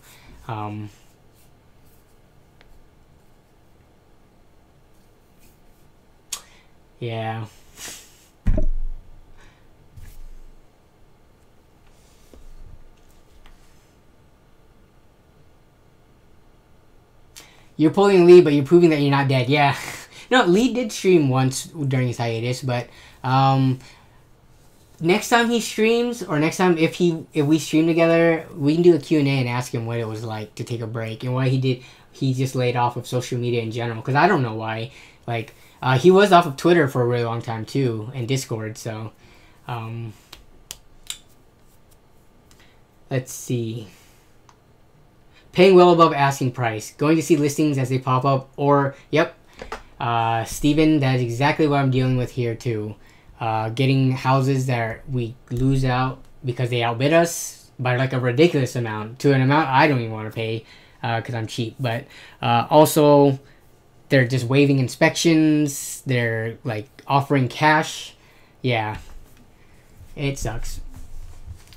Yeah. You're pulling Lee, but you're proving that you're not dead. Yeah. No, Lee did stream once during his hiatus, but next time he streams, or next time if we stream together, we can do a Q&A and ask him what it was like to take a break and why he just laid off of social media in general, because I don't know why. Like he was off of Twitter for a really long time too, and Discord. So let's see. Paying well above asking price. Going to see listings as they pop up. Or, yep. Steven, that is exactly what I'm dealing with here too. Getting houses that we lose out because they outbid us by like a ridiculous amount. To an amount I don't even want to pay because I'm cheap. But also, they're just waiving inspections. They're like offering cash. Yeah. It sucks.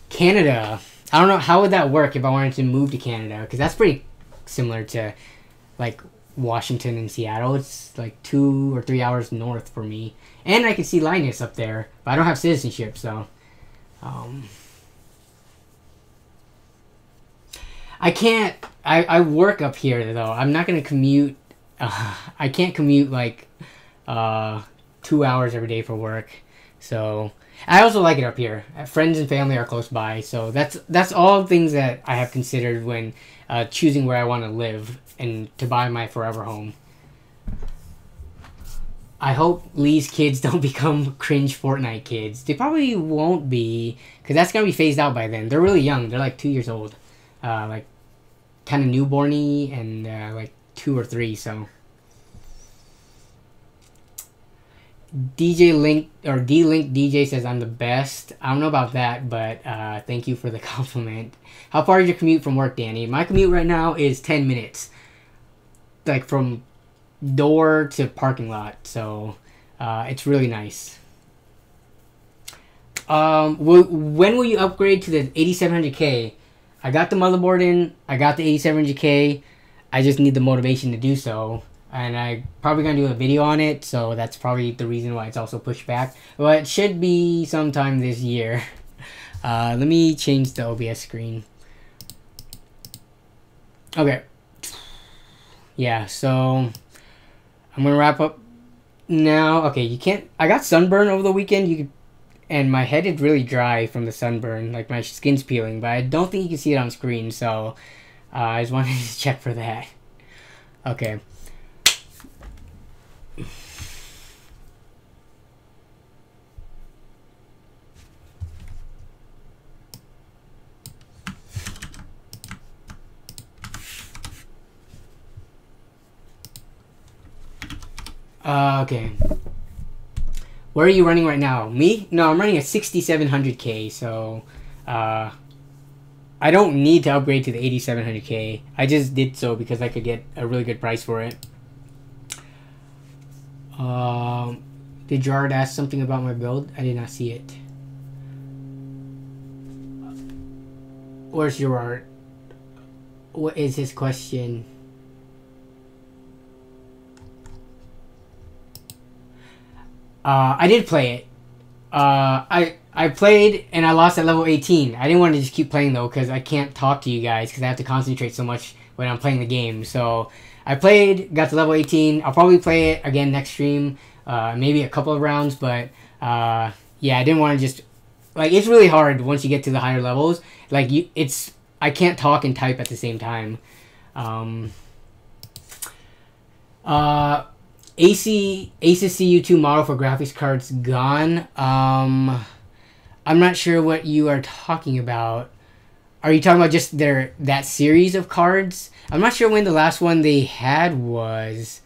Canada. I don't know, how would that work if I wanted to move to Canada? Because that's pretty similar to, like, Washington and Seattle. It's, like, 2 or 3 hours north for me. And I can see Linus up there, but I don't have citizenship, so... I can't... I work up here, though. I'm not going to commute... I can't commute, like, 2 hours every day for work. So... I also like it up here. Friends and family are close by, so that's all things that I have considered when choosing where I want to live and to buy my forever home. I hope Lee's kids don't become cringe Fortnite kids. They probably won't be, because that's going to be phased out by then. They're really young. They're like 2 years old. Like, kind of newborny and like 2 or 3, so... DJ Link or D-Link DJ says I'm the best. I don't know about that, but thank you for the compliment. How far is your commute from work, Danny? My commute right now is 10 minutes. Like from door to parking lot. So it's really nice. When will you upgrade to the 8700K? I got the motherboard in. I got the 8700K. I just need the motivation to do so. and I probably gonna do a video on it, so that's probably the reason why it's also pushed back. But it should be sometime this year. Let me change the OBS screen. Okay. Yeah, so I'm gonna wrap up now. Okay, you can't. I got sunburn over the weekend. You could, and my head is really dry from the sunburn. Like my skin's peeling, but I don't think you can see it on screen. So I just wanted to check for that. Okay. Okay. Where are you running right now? Me? No, I'm running a 6700K, so I don't need to upgrade to the 8700K. I just did so because I could get a really good price for it. Did Gerard ask something about my build? I did not see it. Where's Gerard? What is his question? I did play it. I played and I lost at level 18. I didn't want to just keep playing though because I can't talk to you guys because I have to concentrate so much when I'm playing the game. So I played, got to level 18. I'll probably play it again next stream, maybe a couple of rounds. But yeah, I didn't want to just like it's really hard once you get to the higher levels. Like I can't talk and type at the same time. Asus CU2 model for graphics cards gone. I'm not sure what you are talking about. Are you talking about just that series of cards? I'm not sure when the last one they had was.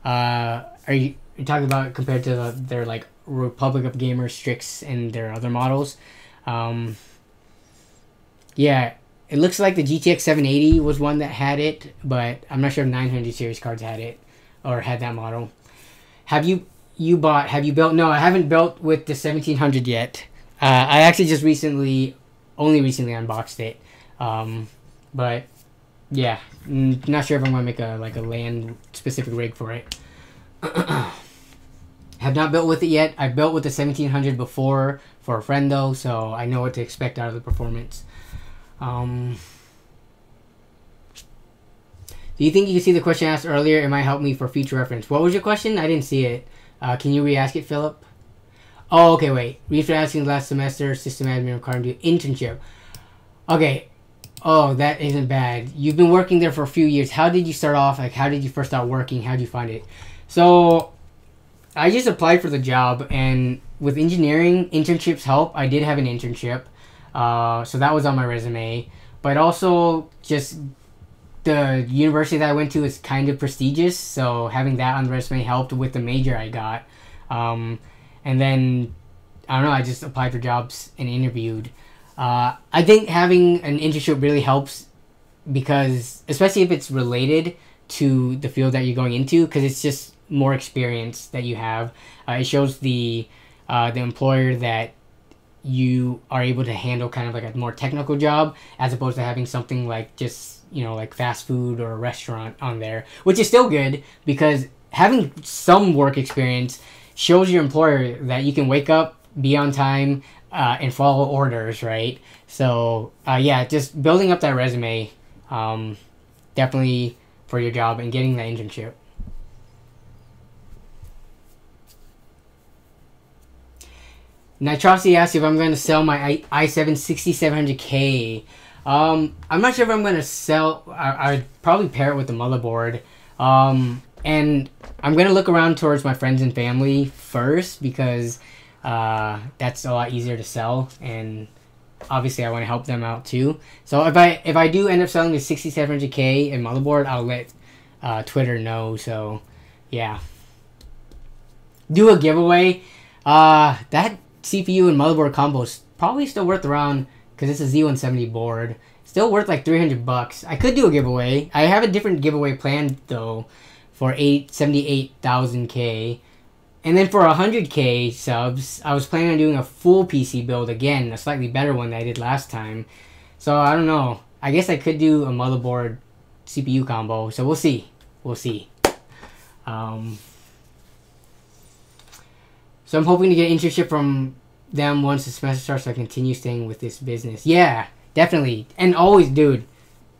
Are you talking about compared to their like Republic of Gamers Strix and their other models? Yeah, it looks like the GTX 780 was one that had it, but I'm not sure if 900 series cards had it or had that model. Have you built? No, I haven't built with the 1700 yet. I actually just only recently unboxed it. But yeah, not sure if I'm gonna make a LAN specific rig for it. Have not built with it yet. I built with the 1700 before for a friend though, so I know what to expect out of the performance. Do you think you can see the question asked earlier? It might help me for future reference. What was your question? I didn't see it. Can you re-ask it, Philip? Oh, okay, wait. Reef asking last semester, system admin required to do internship. Okay. Oh, that isn't bad. You've been working there for a few years. How did you start off? Like, how did you first start working? How did you find it? So, I just applied for the job, and with engineering, internships help. I did have an internship. So that was on my resume. But also, just the university that I went to is kind of prestigious, so having that on the resume helped with the major I got. And then, I don't know, I just applied for jobs and interviewed. I think having an internship really helps because, especially if it's related to the field that you're going into, because it's just more experience that you have. It shows the employer that you are able to handle kind of like a more technical job as opposed to having something like just, you know, like fast food or a restaurant on there, which is still good because having some work experience shows your employer that you can wake up, be on time, and follow orders, right? So, yeah, just building up that resume, definitely for your job and getting that internship. Nitrosity asked if I'm going to sell my i7 6700K. I'm not sure if I'm going to sell. I'd probably pair it with the motherboard. And I'm going to look around towards my friends and family first because that's a lot easier to sell. And obviously I want to help them out too. So if I do end up selling the 6700K and motherboard, I'll let Twitter know. So yeah. Do a giveaway. That CPU and motherboard combo is probably still worth around, because it's a Z170 board, still worth like $300. I could do a giveaway. I have a different giveaway planned though for 78,000K. And then for 100K subs, I was planning on doing a full PC build again, a slightly better one that I did last time. So I don't know. I guess I could do a motherboard CPU combo. So we'll see. We'll see. So I'm hoping to get an internship from them once the semester starts, so I continue staying with this business. Yeah, definitely. And always, dude,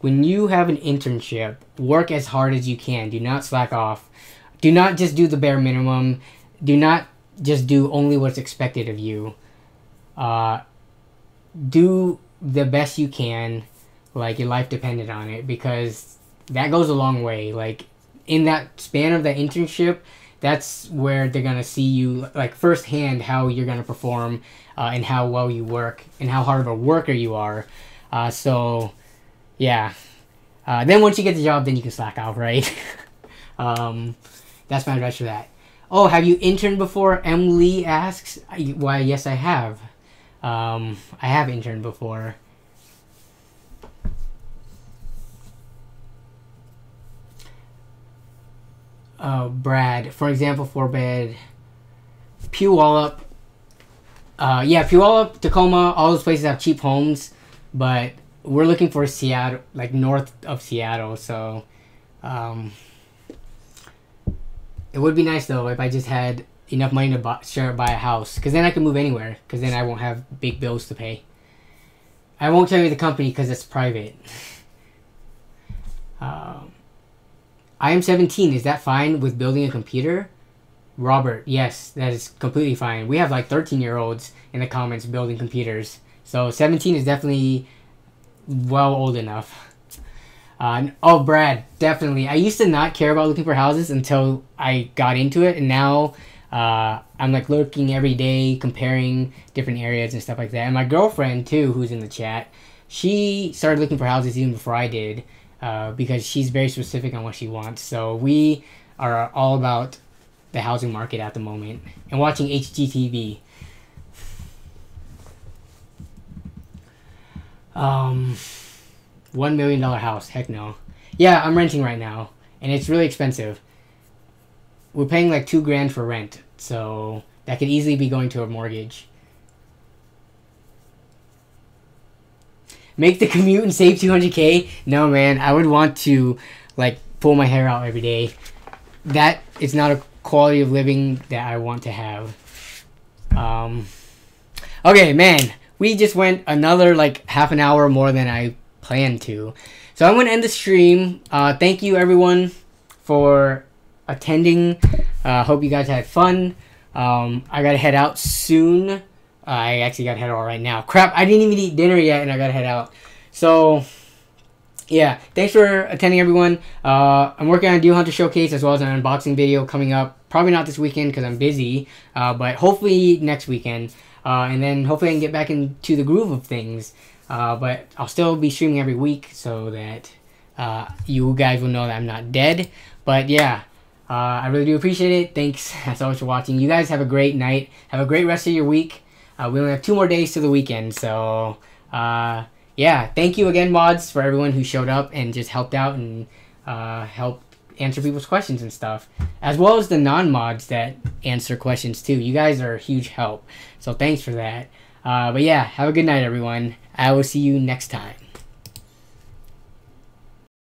when you have an internship, work as hard as you can. Do not slack off. Do not just do the bare minimum. Do not just do only what's expected of you. Do the best you can, like your life depended on it, because that goes a long way. Like, in that span of that internship, that's where they're gonna see you, like, firsthand how you're gonna perform, and how well you work and how hard of a worker you are. So yeah, then once you get the job, then you can slack off, right? That's my advice for that. Oh, have you interned before? Emily asks. Why, yes, I have. I have interned before. Brad, for example, 4-bed, Puyallup. Yeah, Puyallup, Tacoma, all those places have cheap homes, but we're looking for Seattle, like north of Seattle, so it would be nice though if I just had enough money to buy a house, because then I can move anywhere, because then I won't have big bills to pay. I won't tell you the company because it's private. I am 17. Is that fine with building a computer? Robert, yes, that is completely fine. We have like 13-year-olds in the comments building computers. So 17 is definitely well old enough. Oh, Brad, definitely. I used to not care about looking for houses until I got into it. And now I'm like looking every day, comparing different areas and stuff like that. And my girlfriend, too, who's in the chat, she started looking for houses even before I did. Because she's very specific on what she wants. So we are all about the housing market at the moment and watching HGTV. $1 million house, heck no. Yeah, I'm renting right now, and it's really expensive. We're paying like $2,000 for rent, so that could easily be going to a mortgage. Make the commute and save $200K? No, man. I would want to, like, pull my hair out every day. That is not a quality of living that I want to have. Okay, man. We just went another, like, half an hour more than I planned to. So I'm going to end the stream. Thank you, everyone, for attending. Hope you guys had fun. I got to head out soon. I actually got to head out right now. Crap, I didn't even eat dinner yet, and I got to head out. So, yeah, thanks for attending, everyone. I'm working on a Deal Hunter Showcase as well as an unboxing video coming up. Probably not this weekend because I'm busy, but hopefully next weekend. And then hopefully I can get back into the groove of things. But I'll still be streaming every week so that you guys will know that I'm not dead. But, yeah. I really do appreciate it. Thanks as always for watching. You guys have a great night. Have a great rest of your week. We only have 2 more days to the weekend, so yeah. Thank you again, mods, for everyone who showed up and just helped out and helped answer people's questions and stuff, as well as the non-mods that answer questions too. You guys are a huge help, so thanks for that. But yeah, have a good night, everyone. I will see you next time.